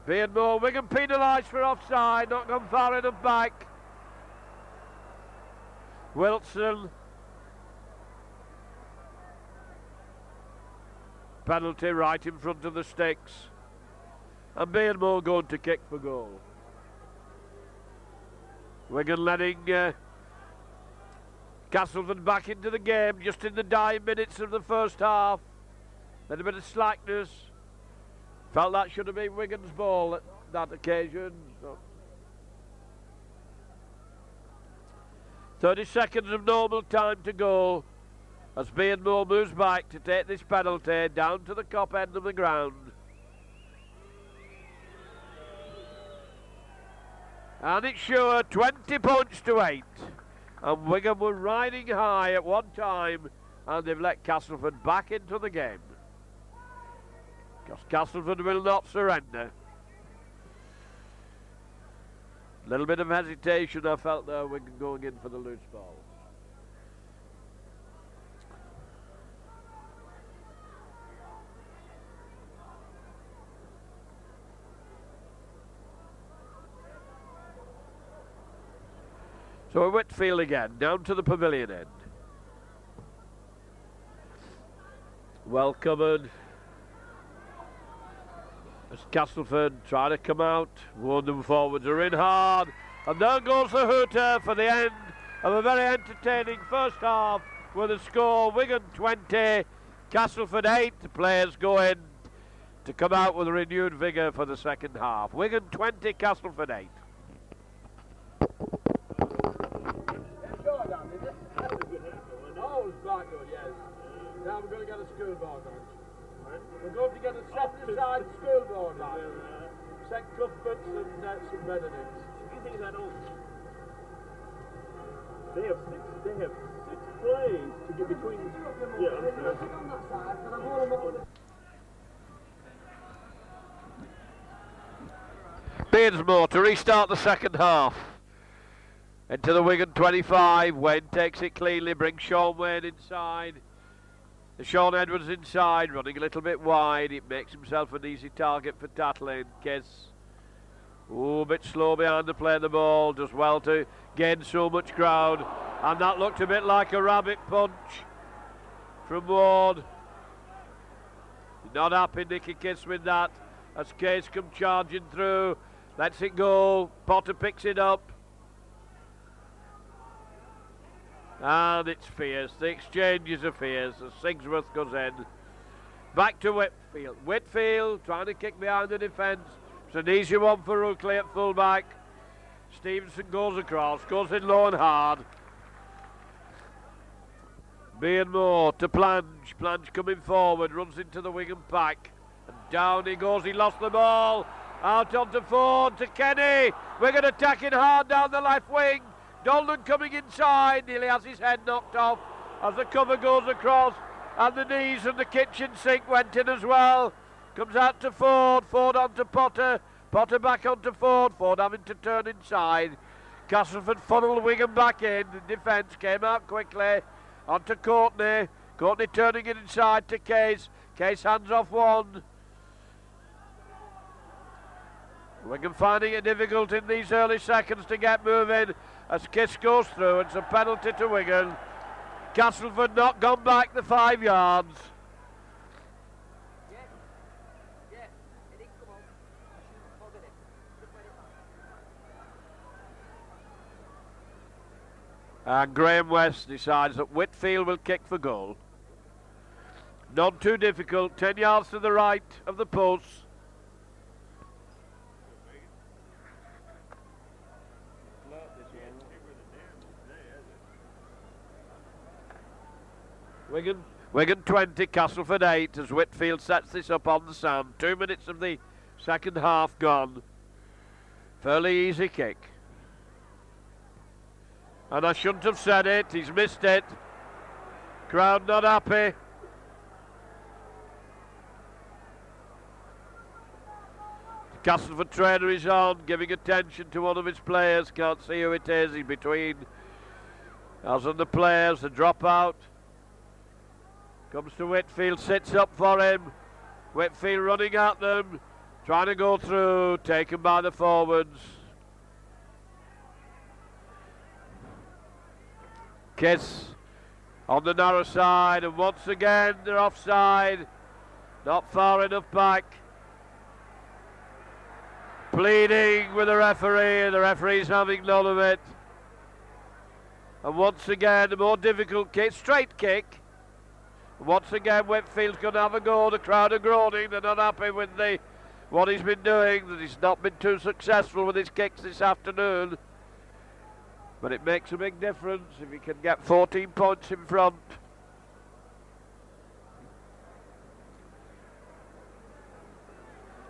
Beardmore, Wigan penalised for offside, not gone far enough back. Wilson. Penalty right in front of the sticks. And Beardmore going to kick for goal. Wigan letting Castleford back into the game just in the dying minutes of the first half. Then a bit of slackness. Felt that should have been Wigan's ball at that occasion. So 30 seconds of normal time to go as Beardmore moves back to take this penalty down to the cop end of the ground. And it's sure 20 points to 8. And Wigan were riding high at one time and they've let Castleford back into the game. Because Castleford will not surrender. Little bit of hesitation I felt there, Wigan going in for the loose ball. So at Whitfield again, down to the pavilion end. Well covered. As Castleford try to come out, Wyndham forwards are in hard, and there goes the hooter for the end of a very entertaining first half with a score: Wigan 20, Castleford 8. The players go in to come out with renewed vigour for the second half. Wigan 20, Castleford 8. Oh, it's quite good, yes. Now we're going to get a schoolboy match. We're going to get a set-aside schoolboy match. St. Cuthbert's and St. Benedict's. You think that on? They have six plays to get between. Beardsmore to restart the second half. Into the Wigan 25. Wayne takes it cleanly, brings Sean Wayne inside. The Sean Edwards inside, running a little bit wide. It makes himself an easy target for tackling. Kiss. Oh, a bit slow behind the play of the ball. Does well to gain so much ground. And that looked a bit like a rabbit punch from Ward. Not happy, Nicky Kiss, with that. As Case comes charging through. Lets it go. Potter picks it up. And it's fierce. The exchanges are fierce as Sigsworth goes in. Back to Whitfield. Whitfield trying to kick behind the defence. It's an easy one for Rookley at fullback. Stevenson goes across, goes in low and hard. Beardmore to Plange. Plange coming forward, runs into the Wigan pack. And down he goes, he lost the ball. Out onto Ford to Kenny. Wigan attacking hard down the left wing. Dolan coming inside, nearly has his head knocked off as the cover goes across, and the knees and the kitchen sink went in as well. Comes out to Ford, Ford onto Potter, Potter back onto Ford, Ford having to turn inside. Castleford funneled Wigan back in, the defence came out quickly, onto Courtney, Courtney turning it inside to Case, Case hands off one. Wigan finding it difficult in these early seconds to get moving as Kiss goes through. It's a penalty to Wigan. Castleford not gone back the 5 yards. And Graham West decides that Whitfield will kick for goal. Not too difficult, 10 yards to the right of the post. Wigan 20, Castleford 8 as Whitfield sets this up on the sand. 2 minutes of the second half gone. Fairly easy kick. And I shouldn't have said it, he's missed it. Crowd not happy. The Castleford trainer is on, giving attention to one of his players. Can't see who it is, he's between us and the players. The drop out. Comes to Whitfield, sits up for him. Whitfield running at them, trying to go through, taken by the forwards. Kiss on the narrow side, and once again they're offside. Not far enough back. Pleading with the referee's having none of it. And once again, a more difficult kick, straight kick. Once again, Whitfield's going to have a go. The crowd are groaning. They're not happy with what he's been doing. That he's not been too successful with his kicks this afternoon. But it makes a big difference if he can get 14 points in front.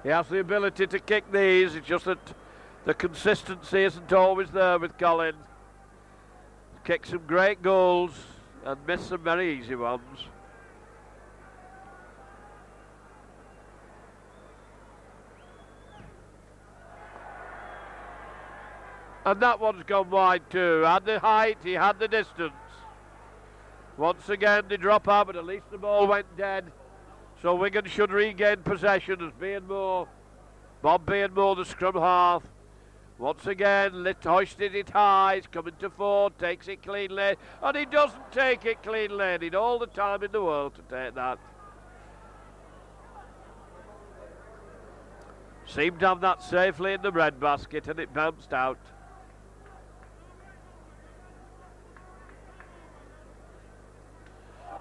He has the ability to kick these. It's just that the consistency isn't always there with Colin. He's kicked some great goals and missed some very easy ones. And that one's gone wide too. Had the height, he had the distance. Once again they drop out, but at least the ball went dead. So Wigan should regain possession as Bob Beardmore, the scrum half, Once again, hoisted it high, he's coming to Ford, takes it cleanly, and he doesn't take it cleanly. He'd all the time in the world to take that. Seemed to have that safely in the breadbasket, and it bounced out.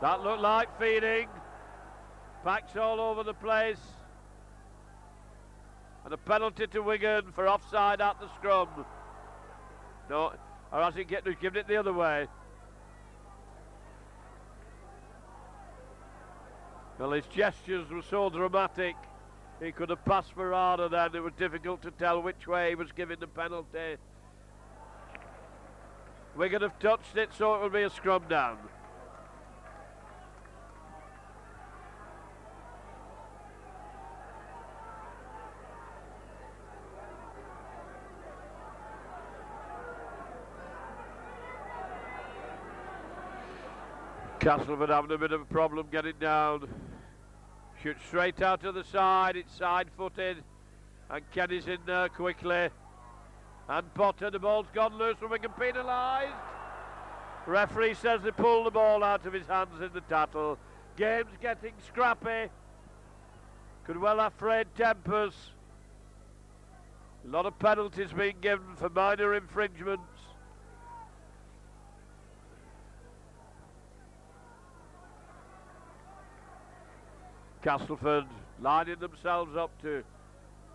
That looked like feeding. Packs all over the place. And a penalty to Wigan for offside at the scrum. No, or has he given it the other way? Well, his gestures were so dramatic. He could have passed for harder then. It was difficult to tell which way he was giving the penalty. Wigan have touched it, so it will be a scrum down. Castleford having a bit of a problem getting down. Shoots straight out to the side, it's side-footed, and Kenny's in there quickly. And Potter, the ball's gone loose and Wigan penalised. Referee says they pulled the ball out of his hands in the tackle. Game's getting scrappy. Could well have frayed tempers. A lot of penalties being given for minor infringements. Castleford lining themselves up to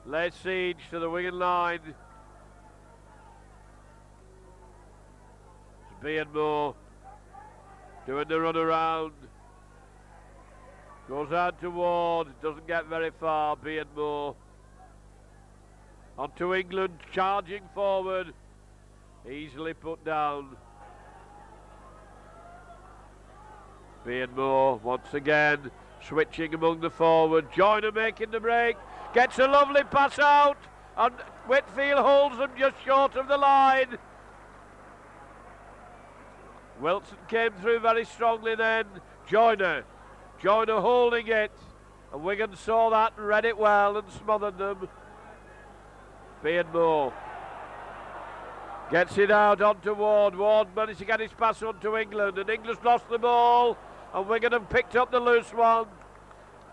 lay siege to the Wigan line. It's Beardmore doing the run around. Goes out to Ward, doesn't get very far, Beardmore. Onto England, charging forward. Easily put down. Beardmore once again. Switching among the forward, Joyner making the break, gets a lovely pass out, and Whitfield holds them just short of the line. Wilson came through very strongly then. Joyner holding it, and Wigan saw that and read it well and smothered them. Beardmore gets it out onto Ward. Ward managed to get his pass onto England, and England's lost the ball. And Wigan have picked up the loose one.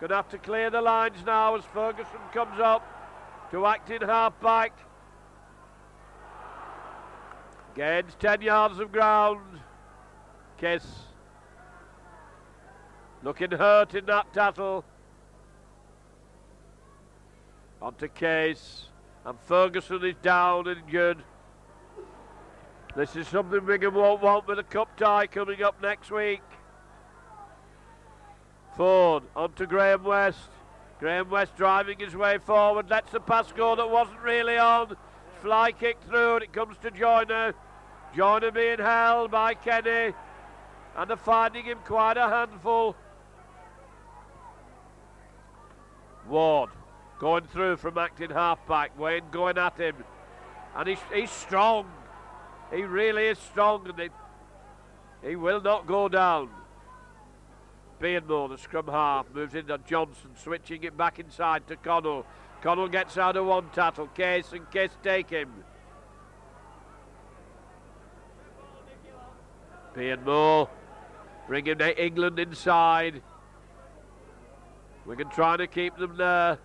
Going to have to clear the lines now as Ferguson comes up to act in half-back. Gains 10 yards of ground. Kiss looking hurt in that tackle. Onto Case. And Ferguson is down, injured. This is something Wigan won't want with a cup tie coming up next week. Ford onto Graham West. Graham West driving his way forward, lets the pass go that wasn't really on. Fly kick through and it comes to Joyner. Joyner being held by Kenny, and they're finding him quite a handful. Ward going through from acting half-back. Wayne going at him, and he's strong. He really is strong, and he will not go down. Beardmore, the scrum half, moves into Johnson, switching it back inside to Connell. Connell gets out of one tackle. Case and Case take him. Beardmore bringing England inside. Wigan trying to keep them there.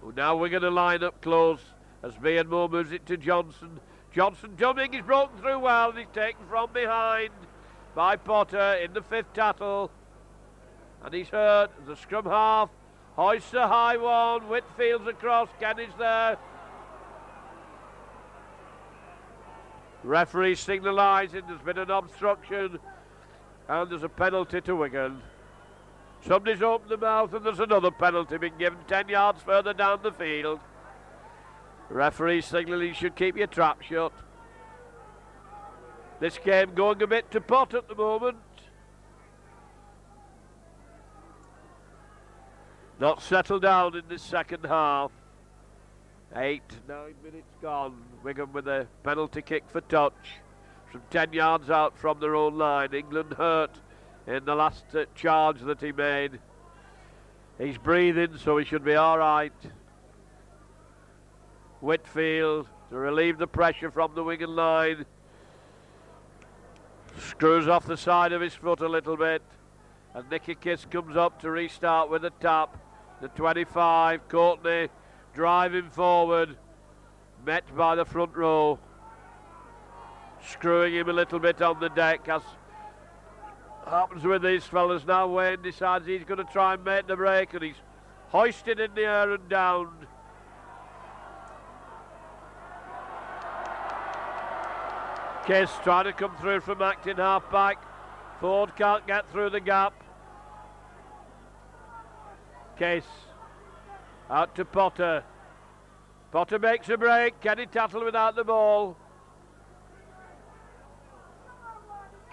Well, now we're going to line up close as Beardmore moves it to Johnson. Johnson jumping, he's broken through well, and he's taken from behind by Potter in the fifth tackle. And he's hurt. The scrum half hoists a high one. Whitfield's across. Kenny's there. Referee signalising there's been an obstruction, and there's a penalty to Wigan. Somebody's opened the mouth, and there's another penalty being given 10 yards further down the field. Referee signalling you should keep your trap shut. This game going a bit to pot at the moment. Not settled down in this second half. 8, 9 minutes gone. Wigan with a penalty kick for touch from 10 yards out from their own line. England hurt in the last charge that he made. He's breathing, so he should be all right. Whitfield to relieve the pressure from the Wigan line. Screws off the side of his foot a little bit. And Nicky Kiss comes up to restart with a tap. The 25, Courtney driving forward. Met by the front row. Screwing him a little bit on the deck, as happens with these fellas now. Wayne decides he's going to try and make the break, and he's hoisted in the air and down. Kiss trying to come through from acting half back. Ford can't get through the gap. Kiss out to Potter. Potter makes a break. Kenny Tattle without the ball.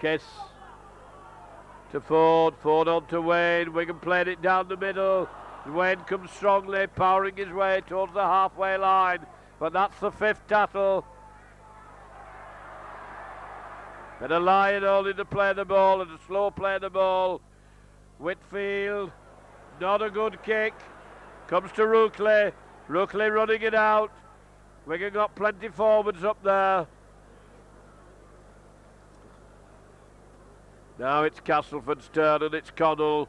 Kiss to Ford. Ford on to Wayne. Wigan played it down the middle. Wayne comes strongly, powering his way towards the halfway line. But that's the fifth Tattle. And a Lion only to play the ball, and a slow play the ball. Whitfield, not a good kick. Comes to Rookley. Rookley running it out. Wigan got plenty forwards up there. Now it's Castleford's turn, and it's Connell.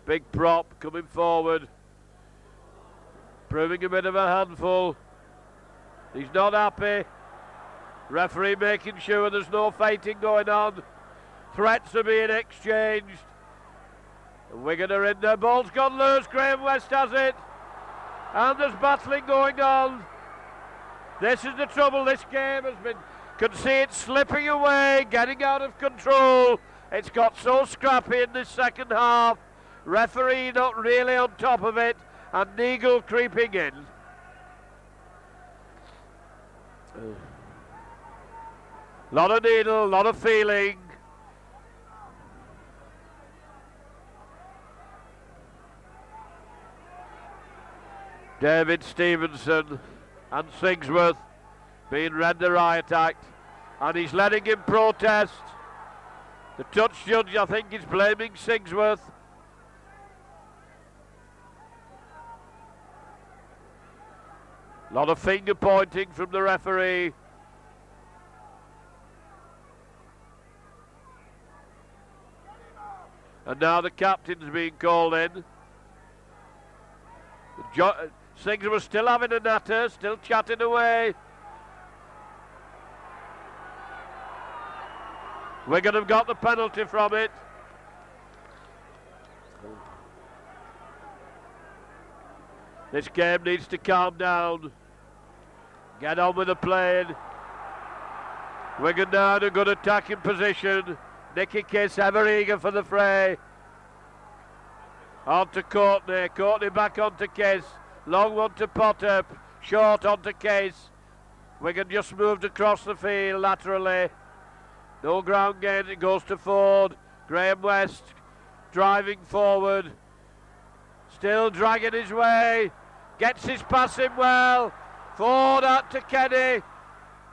Big prop coming forward. Proving a bit of a handful. He's not happy. Referee making sure there's no fighting going on. Threats are being exchanged. And Wigan are in there. Ball's gone loose. Graham West has it. And there's battling going on. This is the trouble. This game has been, can see it slipping away, getting out of control. It's got so scrappy in this second half. Referee not really on top of it, and Neagle creeping in. Lot of needle, lot of feeling. David Stevenson and Sigsworth being read the riot act, and he's letting him protest. The touch judge, I think, is blaming Sigsworth. A lot of finger pointing from the referee. And now the captain's being called in. Sigsworth still having a natter, still chatting away. Wigan have got the penalty from it. This game needs to calm down. Get on with the playing. Wigan now in a good attacking position. Nicky Kiss ever eager for the fray. On to Courtney. Courtney back on to Kiss. Long one to Potter. Short on to Kiss. Wigan just moved across the field laterally. No ground gain, it goes to Ford. Graham West driving forward. Still dragging his way. Gets his pass in well. Ford out to Kenny.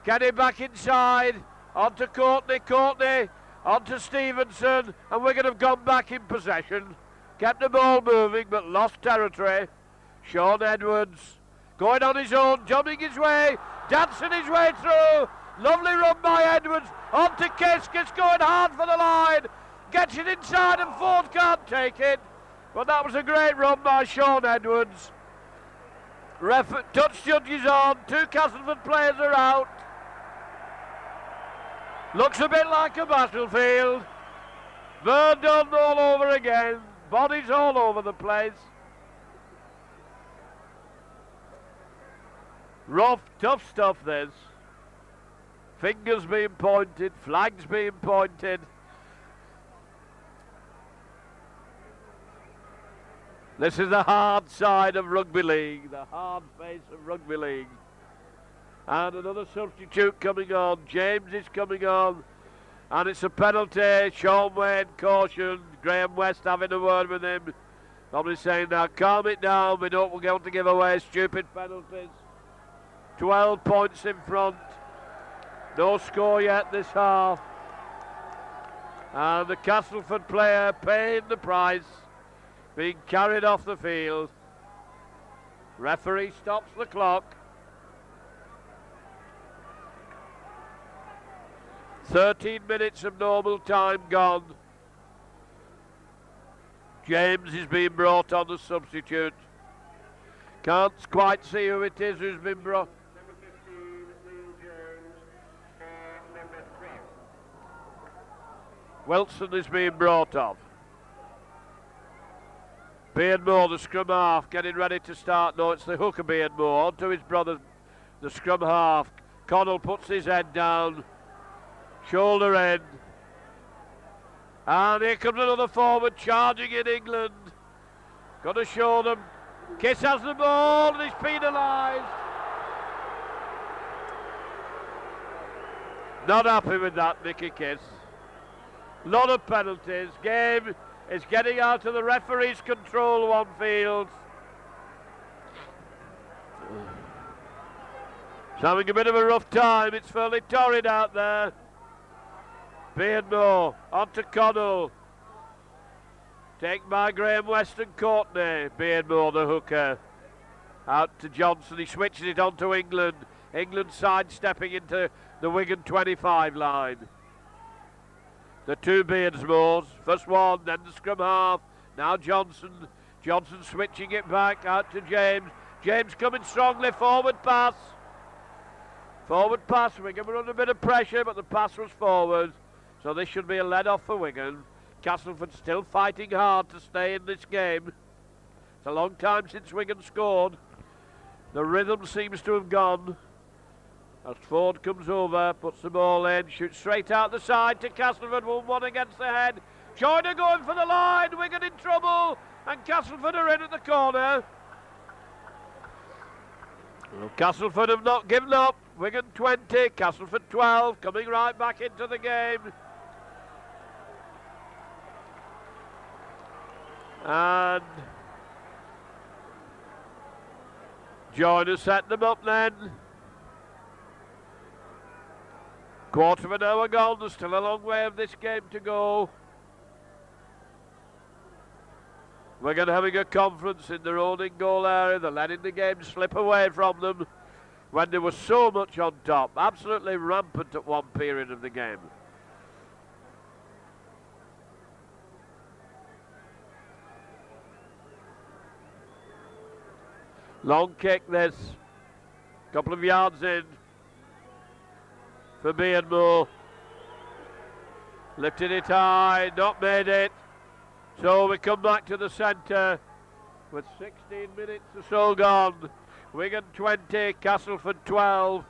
Kenny back inside. On to Courtney. Courtney on to Stevenson. And Wigan have gone back in possession. Kept the ball moving but lost territory. Sean Edwards going on his own, jumping his way, dancing his way through. Lovely run by Edwards. On to Kiss. Kiss going hard for the line. Gets it inside and Ford can't take it. But that was a great run by Sean Edwards. Touch judge is on. Two Castleford players are out. Looks a bit like a battlefield. Burned on all over again. Bodies all over the place. Rough, tough stuff this. Fingers being pointed, flags being pointed. This is the hard side of rugby league, the hard face of rugby league. And another substitute coming on. James is coming on. And it's a penalty. Sean Wayne cautioned. Graham West having a word with him. Probably saying, now calm it down. We don't want to give away stupid penalties. 12 points in front. No score yet this half. And the Castleford player paying the price. Being carried off the field. Referee stops the clock. 13 minutes of normal time gone. James is being brought on as substitute. Can't quite see who it is who's been brought. Wilson is being brought on. Beardmore, the scrum half, getting ready to start. No, it's the hooker Beardmore. On to his brother, the scrum half. Connell puts his head down. Shoulder in. And here comes another forward charging in England. Got to show them. Kiss has the ball and he's penalised. Not happy with that, Nicky Kiss. Lot of penalties. Game is getting out of the referee's control, one feels. It's having a bit of a rough time. It's fairly torrid out there. Beardmore on to Connell. Taken by Graham Weston Courtney. Beardmore, the hooker. Out to Johnson. He switches it on to England. England sidestepping into the Wigan 25 line. The two Beardsmores. First one, then the scrum half. Now Johnson. Johnson switching it back out to James. James coming strongly. Forward pass. Forward pass. Wigan were under a bit of pressure, but the pass was forward. So this should be a let-off for Wigan. Castleford still fighting hard to stay in this game. It's a long time since Wigan scored. The rhythm seems to have gone. As Ford comes over, puts the ball in, shoots straight out the side to Castleford, 1-1 against the head. Joyner going for the line, Wigan in trouble, and Castleford are in at the corner. Well, Castleford have not given up. Wigan 20, Castleford 12, coming right back into the game. And Joyner set them up then. Quarter of an hour gone, there's still a long way of this game to go. Wigan having a conference in their own in-goal area. They're letting the game slip away from them when there was so much on top. Absolutely rampant at one period of the game. Long kick this. Couple of yards in for Beardmore. Lifted it high, not made it. So we come back to the centre with 16 minutes or so gone. Wigan 20, Castleford 12.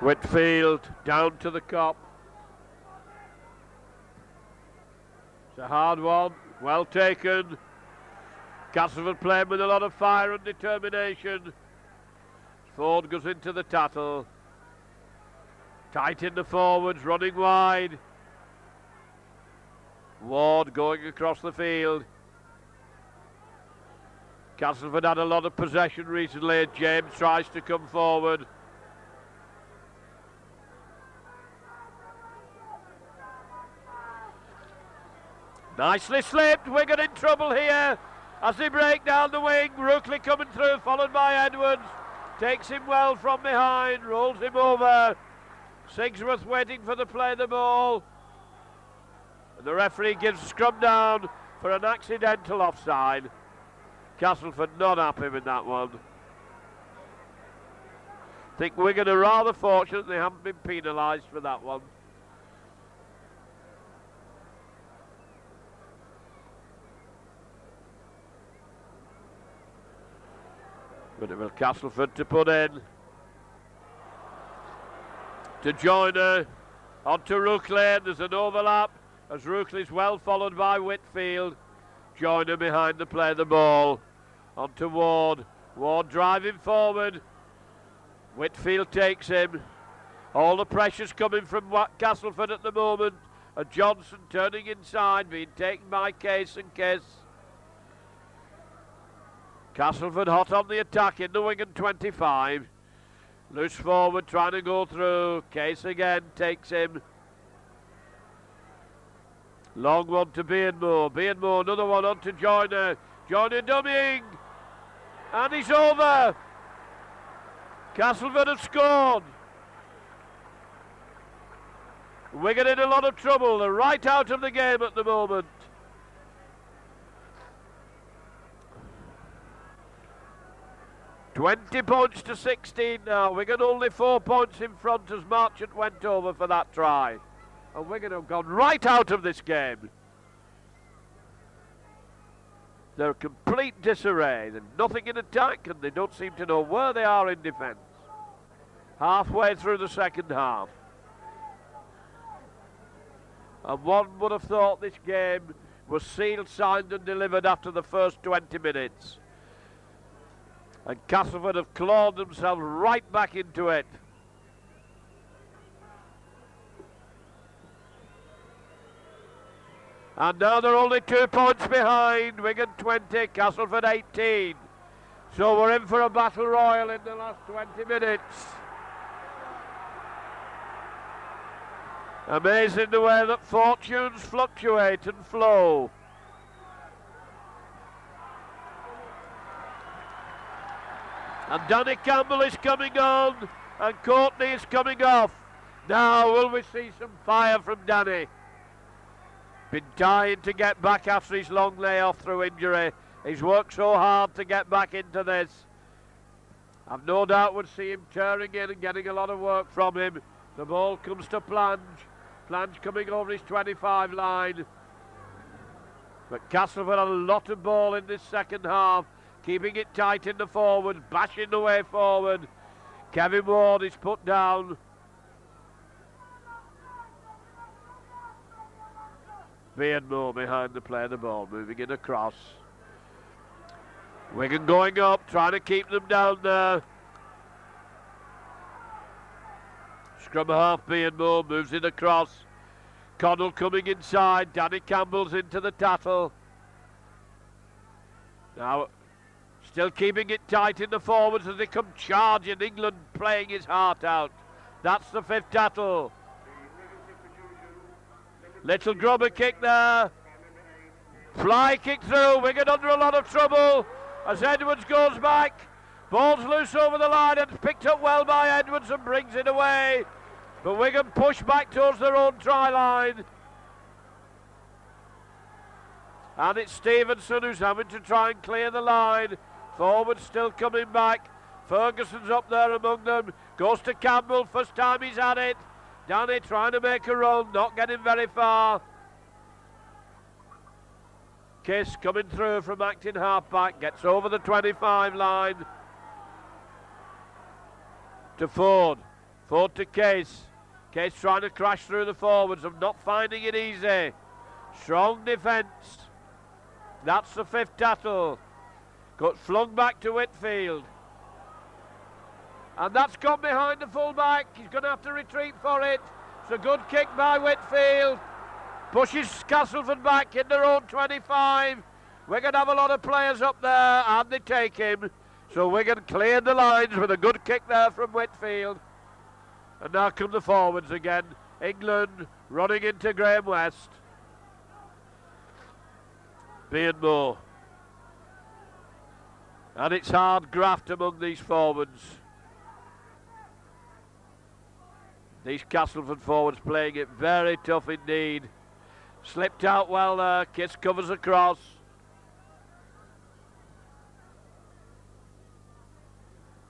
Whitfield down to the cop. It's a hard one, well taken. Castleford playing with a lot of fire and determination. Ford goes into the tattle. Tight in the forwards, running wide. Ward going across the field. Castleford had a lot of possession recently. James tries to come forward. Nicely slipped, Wigan in trouble here as they break down the wing. Rookley coming through, followed by Edwards. Takes him well from behind, rolls him over. Sigsworth waiting for the play the ball. And the referee gives scrum down for an accidental offside. Castleford not happy with that one. I think Wigan are rather fortunate they haven't been penalised for that one. But it will Castleford to put in. To Joyner. On to Rookley. There's an overlap as Rookley's well followed by Whitfield. Joyner behind the play the ball. On to Ward. Ward driving forward. Whitfield takes him. All the pressure's coming from Castleford at the moment. And Johnson turning inside, being taken by Case and Kiss. Castleford hot on the attack in the Wigan 25. Loose forward trying to go through. Case again takes him. Long one to Beardmore. Beardmore, another one on to Joyner. Joyner dummying. And he's over. Castleford have scored. Wigan in a lot of trouble. They're right out of the game at the moment. £20 to 16 now. Wigan only 4 points in front as Marchant went over for that try. And Wigan have gone right out of this game. They're complete disarray. There's nothing in attack and they don't seem to know where they are in defence. Halfway through the second half. And one would have thought this game was sealed, signed and delivered after the first 20 minutes. And Castleford have clawed themselves right back into it. And now they're only 2 points behind. Wigan 20, Castleford 18. So we're in for a battle royal in the last 20 minutes. Amazing the way that fortunes fluctuate and flow. And Danny Campbell is coming on and Courtney is coming off. Now will we see some fire from Danny? Been dying to get back after his long layoff through injury. He's worked so hard to get back into this. I've no doubt we'll see him tearing in and getting a lot of work from him. The ball comes to Plange. Plange coming over his 25 line. But Castleford had a lot of ball in this second half. Keeping it tight in the forward, bashing the way forward. Kevin Ward is put down. Beardmore behind the play of the ball, moving it across. Wigan going up, trying to keep them down there. Scrum half Beardmore moves it across. Connell coming inside. Danny Campbell's into the tattle. Now, still keeping it tight in the forwards as they come charging. England playing his heart out. That's the fifth tattle. Little grubber kick there. Fly kick through. Wigan under a lot of trouble as Edwards goes back. Ball's loose over the line and picked up well by Edwards and brings it away. But Wigan push back towards their own try line. And it's Stevenson who's having to try and clear the line. Forward still coming back. Ferguson's up there among them. Goes to Campbell. First time he's had it. Danny trying to make a run. Not getting very far. Kiss coming through from acting halfback. Gets over the 25 line. To Ford. Ford to Case. Case trying to crash through the forwards. I'm not finding it easy. Strong defence. That's the fifth tattle. Got flung back to Whitfield. And that's gone behind the full-back. He's going to have to retreat for it. It's a good kick by Whitfield. Pushes Castleford back in their own 25. Wigan have a lot of players up there and they take him. So Wigan cleared the lines with a good kick there from Whitfield. And now come the forwards again. England running into Graham West. Beardmore. And it's hard graft among these forwards. These Castleford forwards playing it very tough indeed. Slipped out well there. Kiss covers across.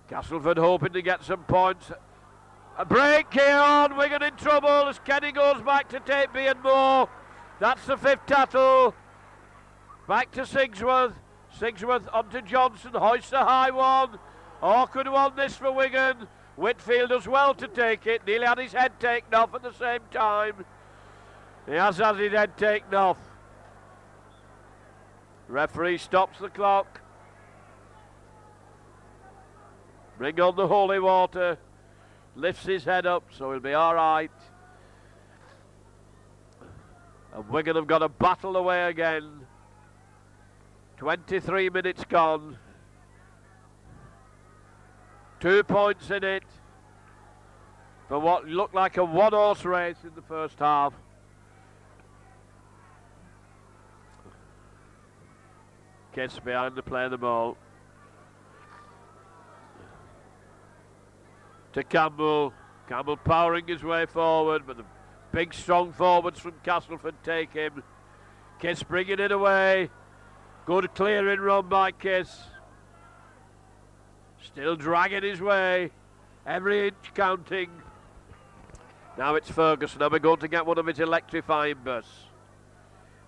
Castleford hoping to get some points. A break here on. Wigan in trouble as Kenny goes back to take Beardmore. That's the fifth tattle. Back to Sigsworth. Sigsworth onto Johnson. Hoists a high one. Awkward one this for Wigan. Whitfield does well to take it. Nearly had his head taken off at the same time. He has had his head taken off. Referee stops the clock. Bring on the holy water. Lifts his head up so he'll be all right. And Wigan have got to battle away again. 23 minutes gone. 2 points in it for what looked like a one-horse race in the first half. Kiss behind the play of the ball. To Campbell. Campbell powering his way forward, but the big strong forwards from Castleford take him. Kiss bringing it away. Good clearing run by Kiss. Still dragging his way. Every inch counting. Now it's Ferguson. Now we're going to get one of his electrifying bursts.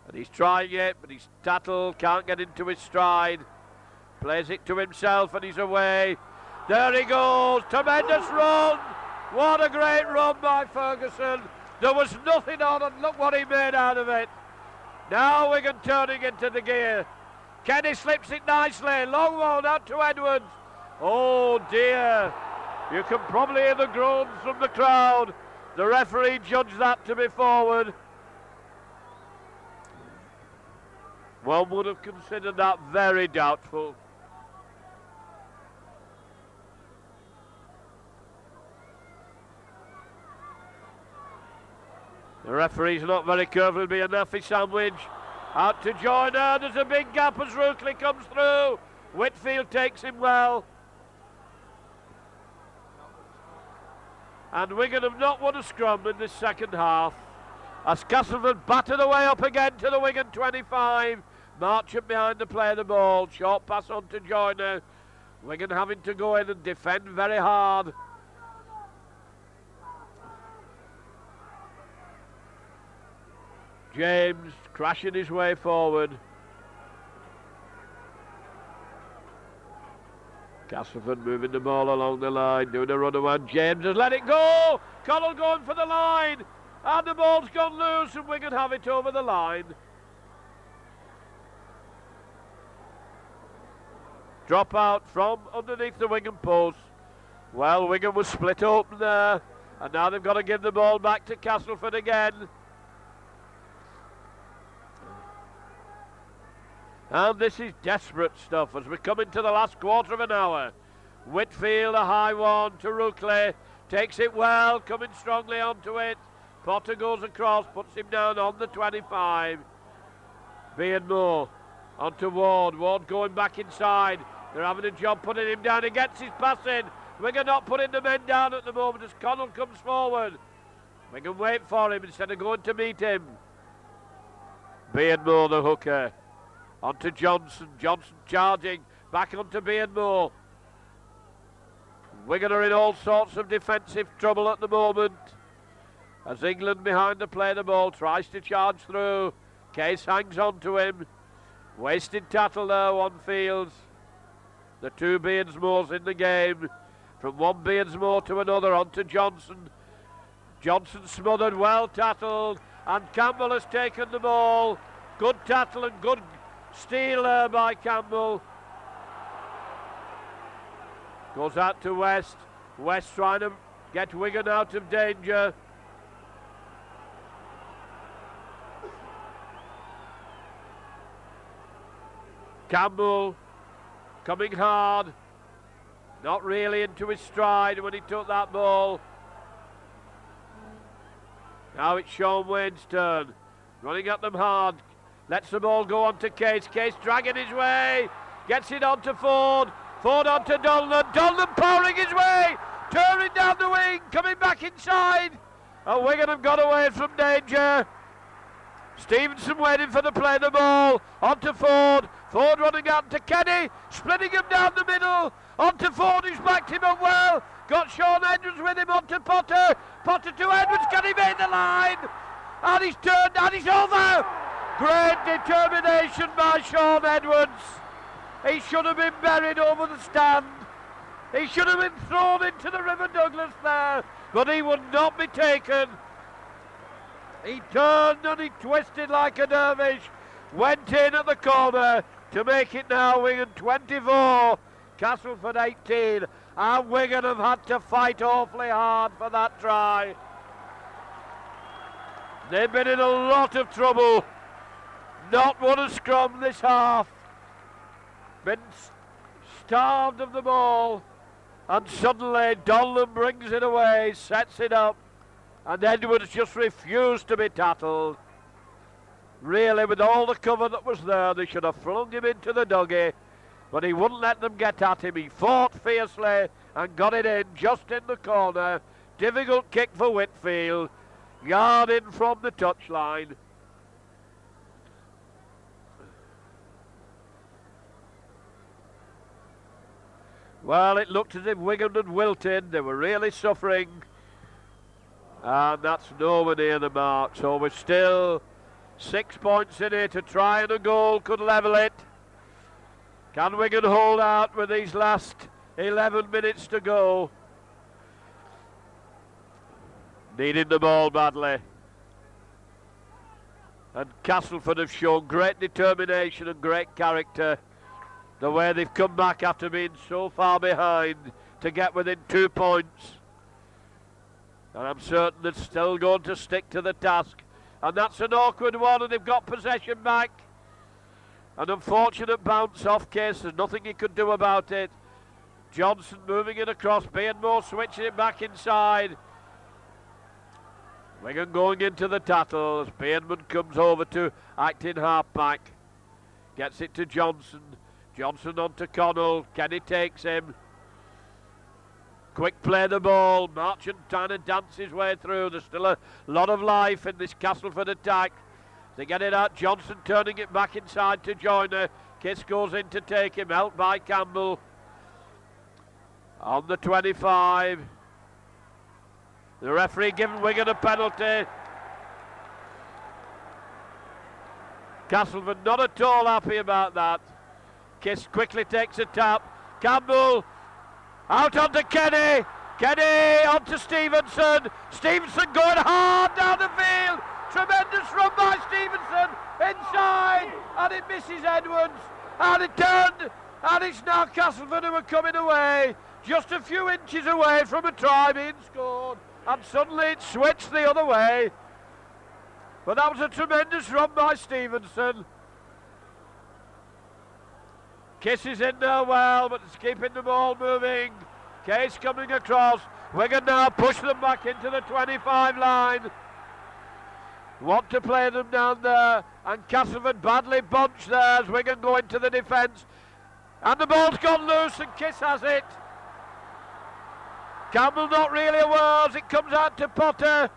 And he's trying it, but he's tattled. Can't get into his stride. Plays it to himself and he's away. There he goes. Tremendous run. What a great run by Ferguson. There was nothing on and look what he made out of it. Now Wigan turning into the gear. Kenny slips it nicely. Long one out to Edwards. Oh dear. You can probably hear the groans from the crowd. The referee judged that to be forward. One would have considered that very doubtful. The referee's not very careful. It'll be a naffy sandwich. Out to Joyner. There's a big gap as Rookley comes through. Whitfield takes him well. And Wigan have not won a scrum in this second half. As Castleford battered away up again to the Wigan 25. Marchant behind the play of the ball. Short pass on to Joyner. Wigan having to go in and defend very hard. James crashing his way forward. Castleford moving the ball along the line, doing a run around. James has let it go. Connell going for the line. And the ball's gone loose and Wigan have it over the line. Drop out from underneath the Wigan post. Well, Wigan was split open there. And now they've got to give the ball back to Castleford again. And this is desperate stuff as we come into the last quarter of an hour. Whitfield, a high one to Rookley. Takes it well, coming strongly onto it. Potter goes across, puts him down on the 25. Beardmore onto Ward. Ward going back inside. They're having a job putting him down. He gets his pass in. Wigan not putting the men down at the moment as Connell comes forward. Wigan wait for him instead of going to meet him. Beardmore, the hooker. Onto Johnson. Johnson charging. Back onto Beardmore. Wigan are in all sorts of defensive trouble at the moment. As England behind the play of the ball tries to charge through. Case hangs on to him. Wasted tattle there on Fields. The two Beardsmores in the game. From one Beardsmore to another onto Johnson. Johnson smothered, well tattled. And Campbell has taken the ball. Good tattle and good steal there by Campbell. Goes out to West. West trying to get Wigan out of danger. Campbell coming hard. Not really into his stride when he took that ball. Now it's Sean Wayne's turn. Running at them hard. Lets the ball go on to Case. Case dragging his way. Gets it on to Ford. Ford on to Donlan. Donlan powering his way. Turning down the wing. Coming back inside. And Wigan have got away from danger. Stevenson waiting for the play of the ball. On to Ford. Ford running out to Kenny. Splitting him down the middle. On to Ford who's backed him up well. Got Sean Edwards with him on to Potter. Potter to Edwards. Can he make the line? And he's turned and he's over. Great determination by Sean Edwards. He should have been buried over the stand. He should have been thrown into the River Douglas there, but he would not be taken. He turned and he twisted like a dervish, went in at the corner to make it now Wigan 24, Castleford 18, and Wigan have had to fight awfully hard for that try. They've been in a lot of trouble. Not won a scrum this half. Been starved of the ball. And suddenly Donlan brings it away, sets it up. And Edwards just refused to be tattled. Really, with all the cover that was there, they should have flung him into the duggy, but he wouldn't let them get at him. He fought fiercely and got it in, just in the corner. Difficult kick for Whitfield, yard in from the touchline. Well, it looked as if Wigan had wilted. They were really suffering. And that's nowhere near the mark. So we're still 6 points in it. To try and a goal could level it. Can Wigan hold out with these last 11 minutes to go? Needing the ball badly. And Castleford have shown great determination and great character. The way they've come back after being so far behind to get within 2 points. And I'm certain they're still going to stick to the task. And that's an awkward one, and they've got possession back. An unfortunate bounce off Case, there's nothing he could do about it. Johnson moving it across, Beardmore switching it back inside. Wigan going into the tattle as Beardman comes over to acting half-back. Gets it to Johnson. Johnson on to Connell. Kenny takes him. Quick play the ball. Marchant trying to dance his way through. There's still a lot of life in this Castleford attack. They get it out. Johnson turning it back inside to Joyner. Kiss goes in to take him. Helped by Campbell. On the 25. The referee giving Wigan a penalty. Castleford not at all happy about that. Kiss quickly takes a tap. Campbell out onto Kenny. Kenny onto Stevenson. Stevenson going hard down the field. Tremendous run by Stevenson. Inside. And it misses Edwards. And it turned. And it's now Castleford who are coming away. Just a few inches away from a try being scored. And suddenly it switched the other way. But that was a tremendous run by Stevenson. Kiss is in there well, but it's keeping the ball moving. Case coming across. Wigan now push them back into the 25 line. Want to play them down there. And Castleford badly bunched there as Wigan go into the defence. And the ball's gone loose and Kiss has it. Campbell not really aware as it comes out to Potter.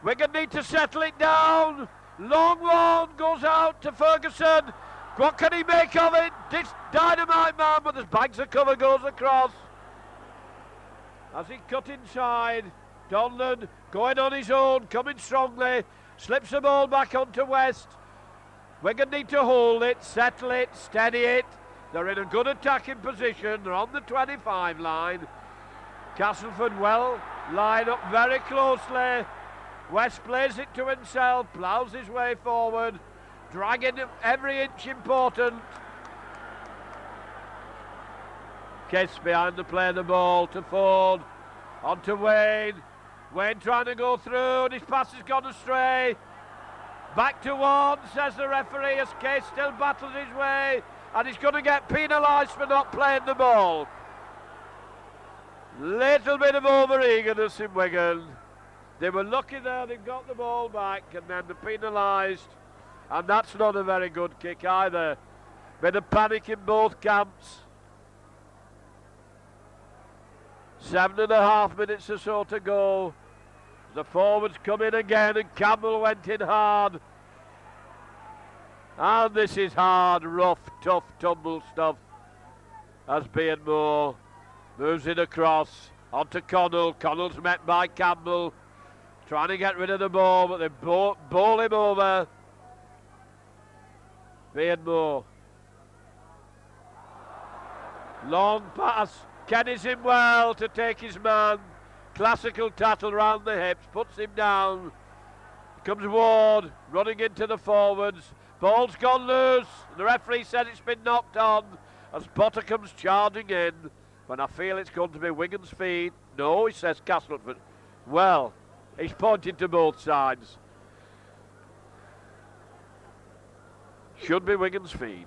Wigan need to settle it down. Long one goes out to Ferguson. What can he make of it? This dynamite man, but there's bags of cover goes across. As he cut inside, Donlan going on his own, coming strongly, slips the ball back onto West. Wigan need to hold it, settle it, steady it. They're in a good attacking position, they're on the 25 line. Castleford well, line up very closely. West plays it to himself, ploughs his way forward, dragging every inch important. Kiss behind the play the ball to Ford, on to Wayne. Wayne trying to go through and his pass has gone astray. Back to one, says the referee, as Case still battles his way and he's going to get penalised for not playing the ball. Little bit of over-eagerness in Wigan. They were lucky there, they've got the ball back and then they're penalised. And that's not a very good kick either. Bit of panic in both camps. 7.5 minutes or so to go. The forwards come in again and Campbell went in hard. And this is hard, rough, tough, tumble stuff. As Beardmore moves it across onto Connell. Connell's met by Campbell. Trying to get rid of the ball, but they bowl him over. Beardmore. Long pass. Kenny's in well to take his man. Classical tattle round the hips. Puts him down. Comes Ward running into the forwards. Ball's gone loose. The referee said it's been knocked on as Potter comes charging in. When I feel it's going to be Wigan's feed. No, he says Castleford. Well, he's pointing to both sides. Should be Wigan's feed.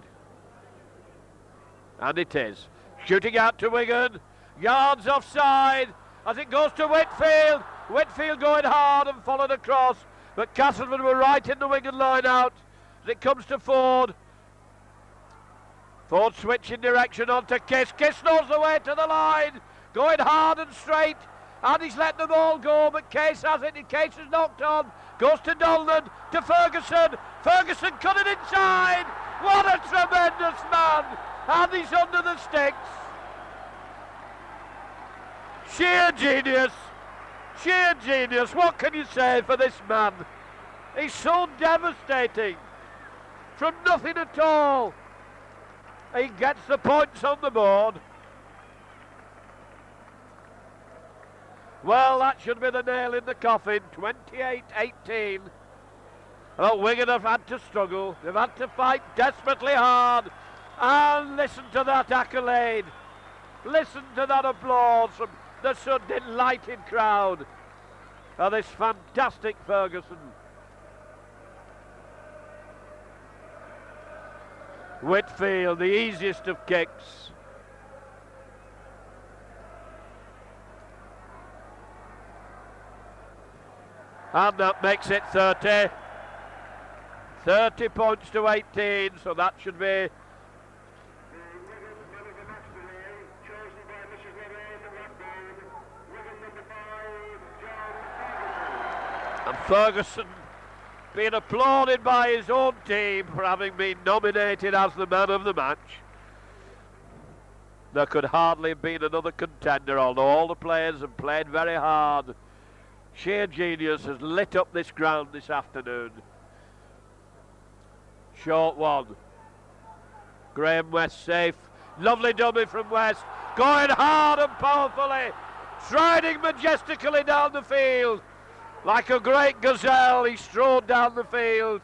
And it is. Shooting out to Wigan. Yards offside as it goes to Whitfield. Whitfield going hard and followed across. But Castleford were right in the Wigan line out. as it comes to Ford. Ford switching direction onto Kiss. Kiss knows the way to the line, going hard and straight, and he's let the ball go, but Case has it, and Case is knocked on, goes to Dolan, to Ferguson. Ferguson cut it inside. What a tremendous man, and he's under the sticks. Sheer genius, sheer genius. What can you say for this man? He's so devastating. From nothing at all, he gets the points on the board. Well, that should be the nail in the coffin. 28-18. Well, Wigan have had to struggle. They've had to fight desperately hard. And listen to that accolade. Listen to that applause from the so delighted crowd of this fantastic Ferguson. Whitfield, the easiest of kicks. And that makes it 30. 30 points to 18, so that should be... And Ferguson being applauded by his own team for having been nominated as the man of the match. There could hardly have been another contender, although all the players have played very hard. Sheer genius has lit up this ground this afternoon. Short one. Graham West safe. Lovely dummy from West. Going hard and powerfully. Striding majestically down the field. Like a great gazelle, he strode down the field.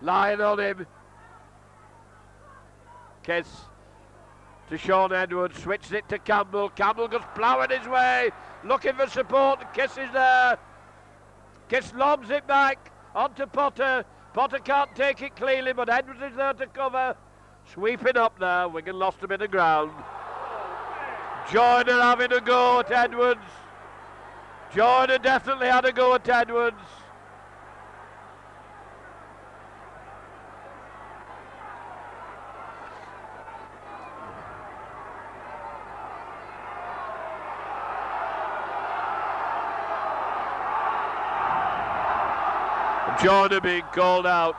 Lying on him. Kiss to Sean Edwards. Switches it to Campbell. Campbell goes ploughing his way. Looking for support. Kiss is there. Kiss lobs it back onto Potter. Potter can't take it cleanly, but Edwards is there to cover. Sweeping up there. Wigan lost a bit of ground. Joyner having a go at Edwards. Joyner definitely had a go at Edwards. Joyner being called out.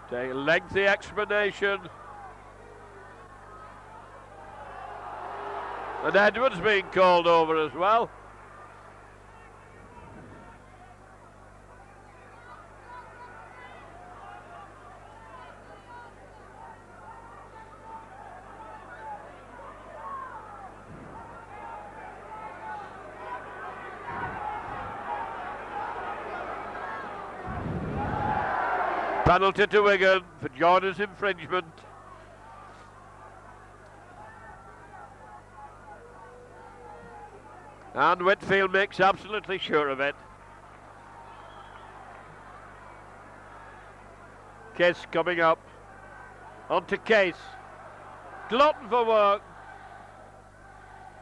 Take a lengthy explanation. And Edwards being called over as well. Penalty to Wigan for Joyner's infringement. And Whitfield makes absolutely sure of it. Kiss coming up. Onto Case. Glutton for work.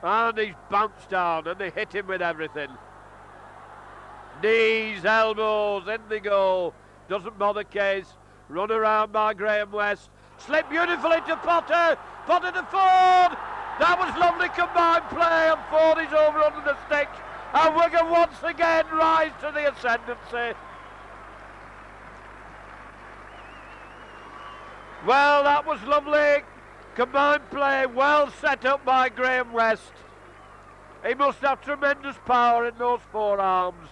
And he's bounced down and they hit him with everything. Knees, elbows, in they go. Doesn't bother Case. Run around by Graham West. Slip beautifully to Potter. Potter to Ford. That was lovely combined play, and Ford is over under the sticks. And Wigan once again rise to the ascendancy. Well, that was lovely combined play, well set up by Graham West. He must have tremendous power in those forearms.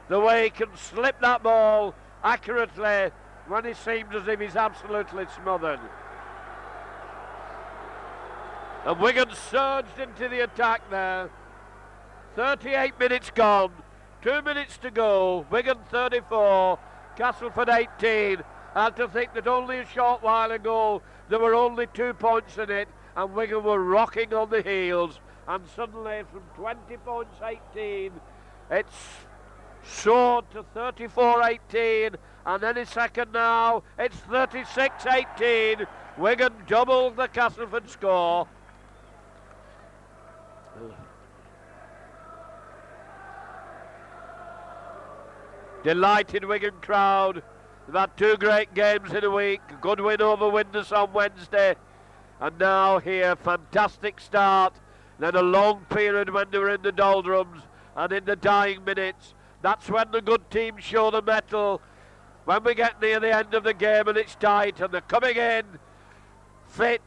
The way he can slip that ball accurately when he seems as if he's absolutely smothered. And Wigan surged into the attack there. 38 minutes gone, 2 minutes to go. Wigan 34, Castleford 18. And to think that only a short while ago there were only 2 points in it, and Wigan were rocking on the heels. And suddenly from 20 points 18, it's soared to 34-18, and any second now it's 36-18. Wigan doubled the Castleford score. Delighted Wigan crowd. They've had 2 great games in a week. A good win over Windus on Wednesday. And now here, fantastic start. Then a long period when they were in the doldrums and in the dying minutes. That's when the good teams show the mettle. When we get near the end of the game and it's tight and they're coming in fit,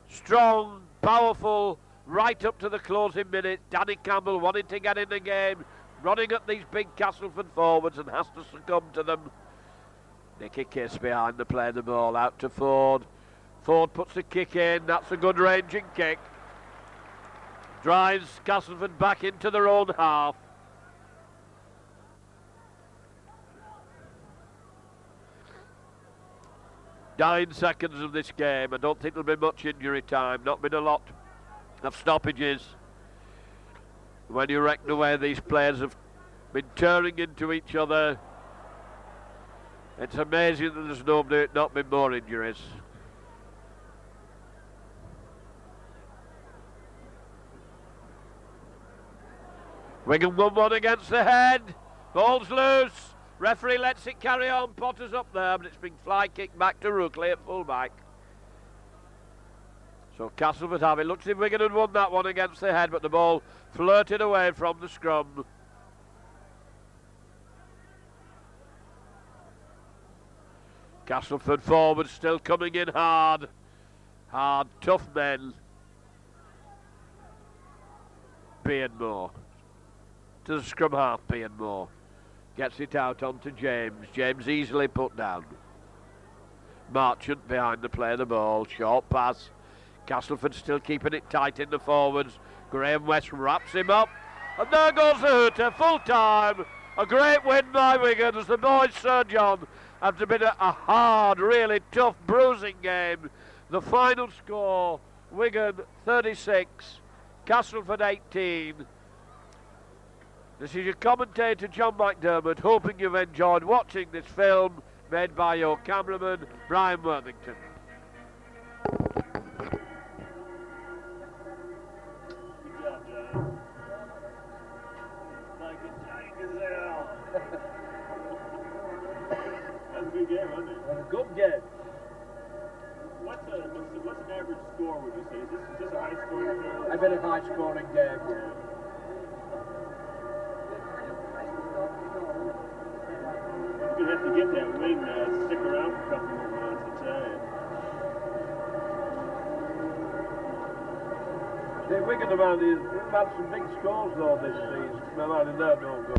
strong, powerful, right up to the closing minutes. Danny Campbell wanting to get in the game, running at these big Castleford forwards and has to succumb to them. Nicky Kiss behind the play, the ball out to Ford. Ford puts the kick in, that's a good ranging kick. Drives Castleford back into their own half. Nine seconds of this game. I don't think there'll be much injury time, not been a lot of stoppages. When you reckon away these players have been tearing into each other, it's amazing that there's not been more injuries. Wigan 1-1 against the head. Ball's loose. Referee lets it carry on. Potter's up there, but it's been fly kicked back to Rookley at full-back. So Castleford have it. Looks as if Wigan had won that one against the head, but the ball flirted away from the scrum. Castleford forward still coming in hard. Hard, tough men. Beardmore. To the scrum half, Beardmore. Gets it out onto James. James easily put down. Marchant behind the play of the ball. Short pass. Castleford still keeping it tight in the forwards. Graham West wraps him up. And there goes the hooter, full time. A great win by Wigan as the boys surge on after been a hard, really tough, bruising game. The final score, Wigan 36, Castleford 18. This is your commentator John McDermott, hoping you've enjoyed watching this film made by your cameraman Brian Worthington. Good job, John. Like a tight gazelle. That was a good game, wasn't it? A good game. What's an average score, would you say? Is this a high scoring game? A very high scoring game. You're going to have to get that wing, stick around for a couple more months, I tell you. Wigan have had some big scores though this season. They're no good.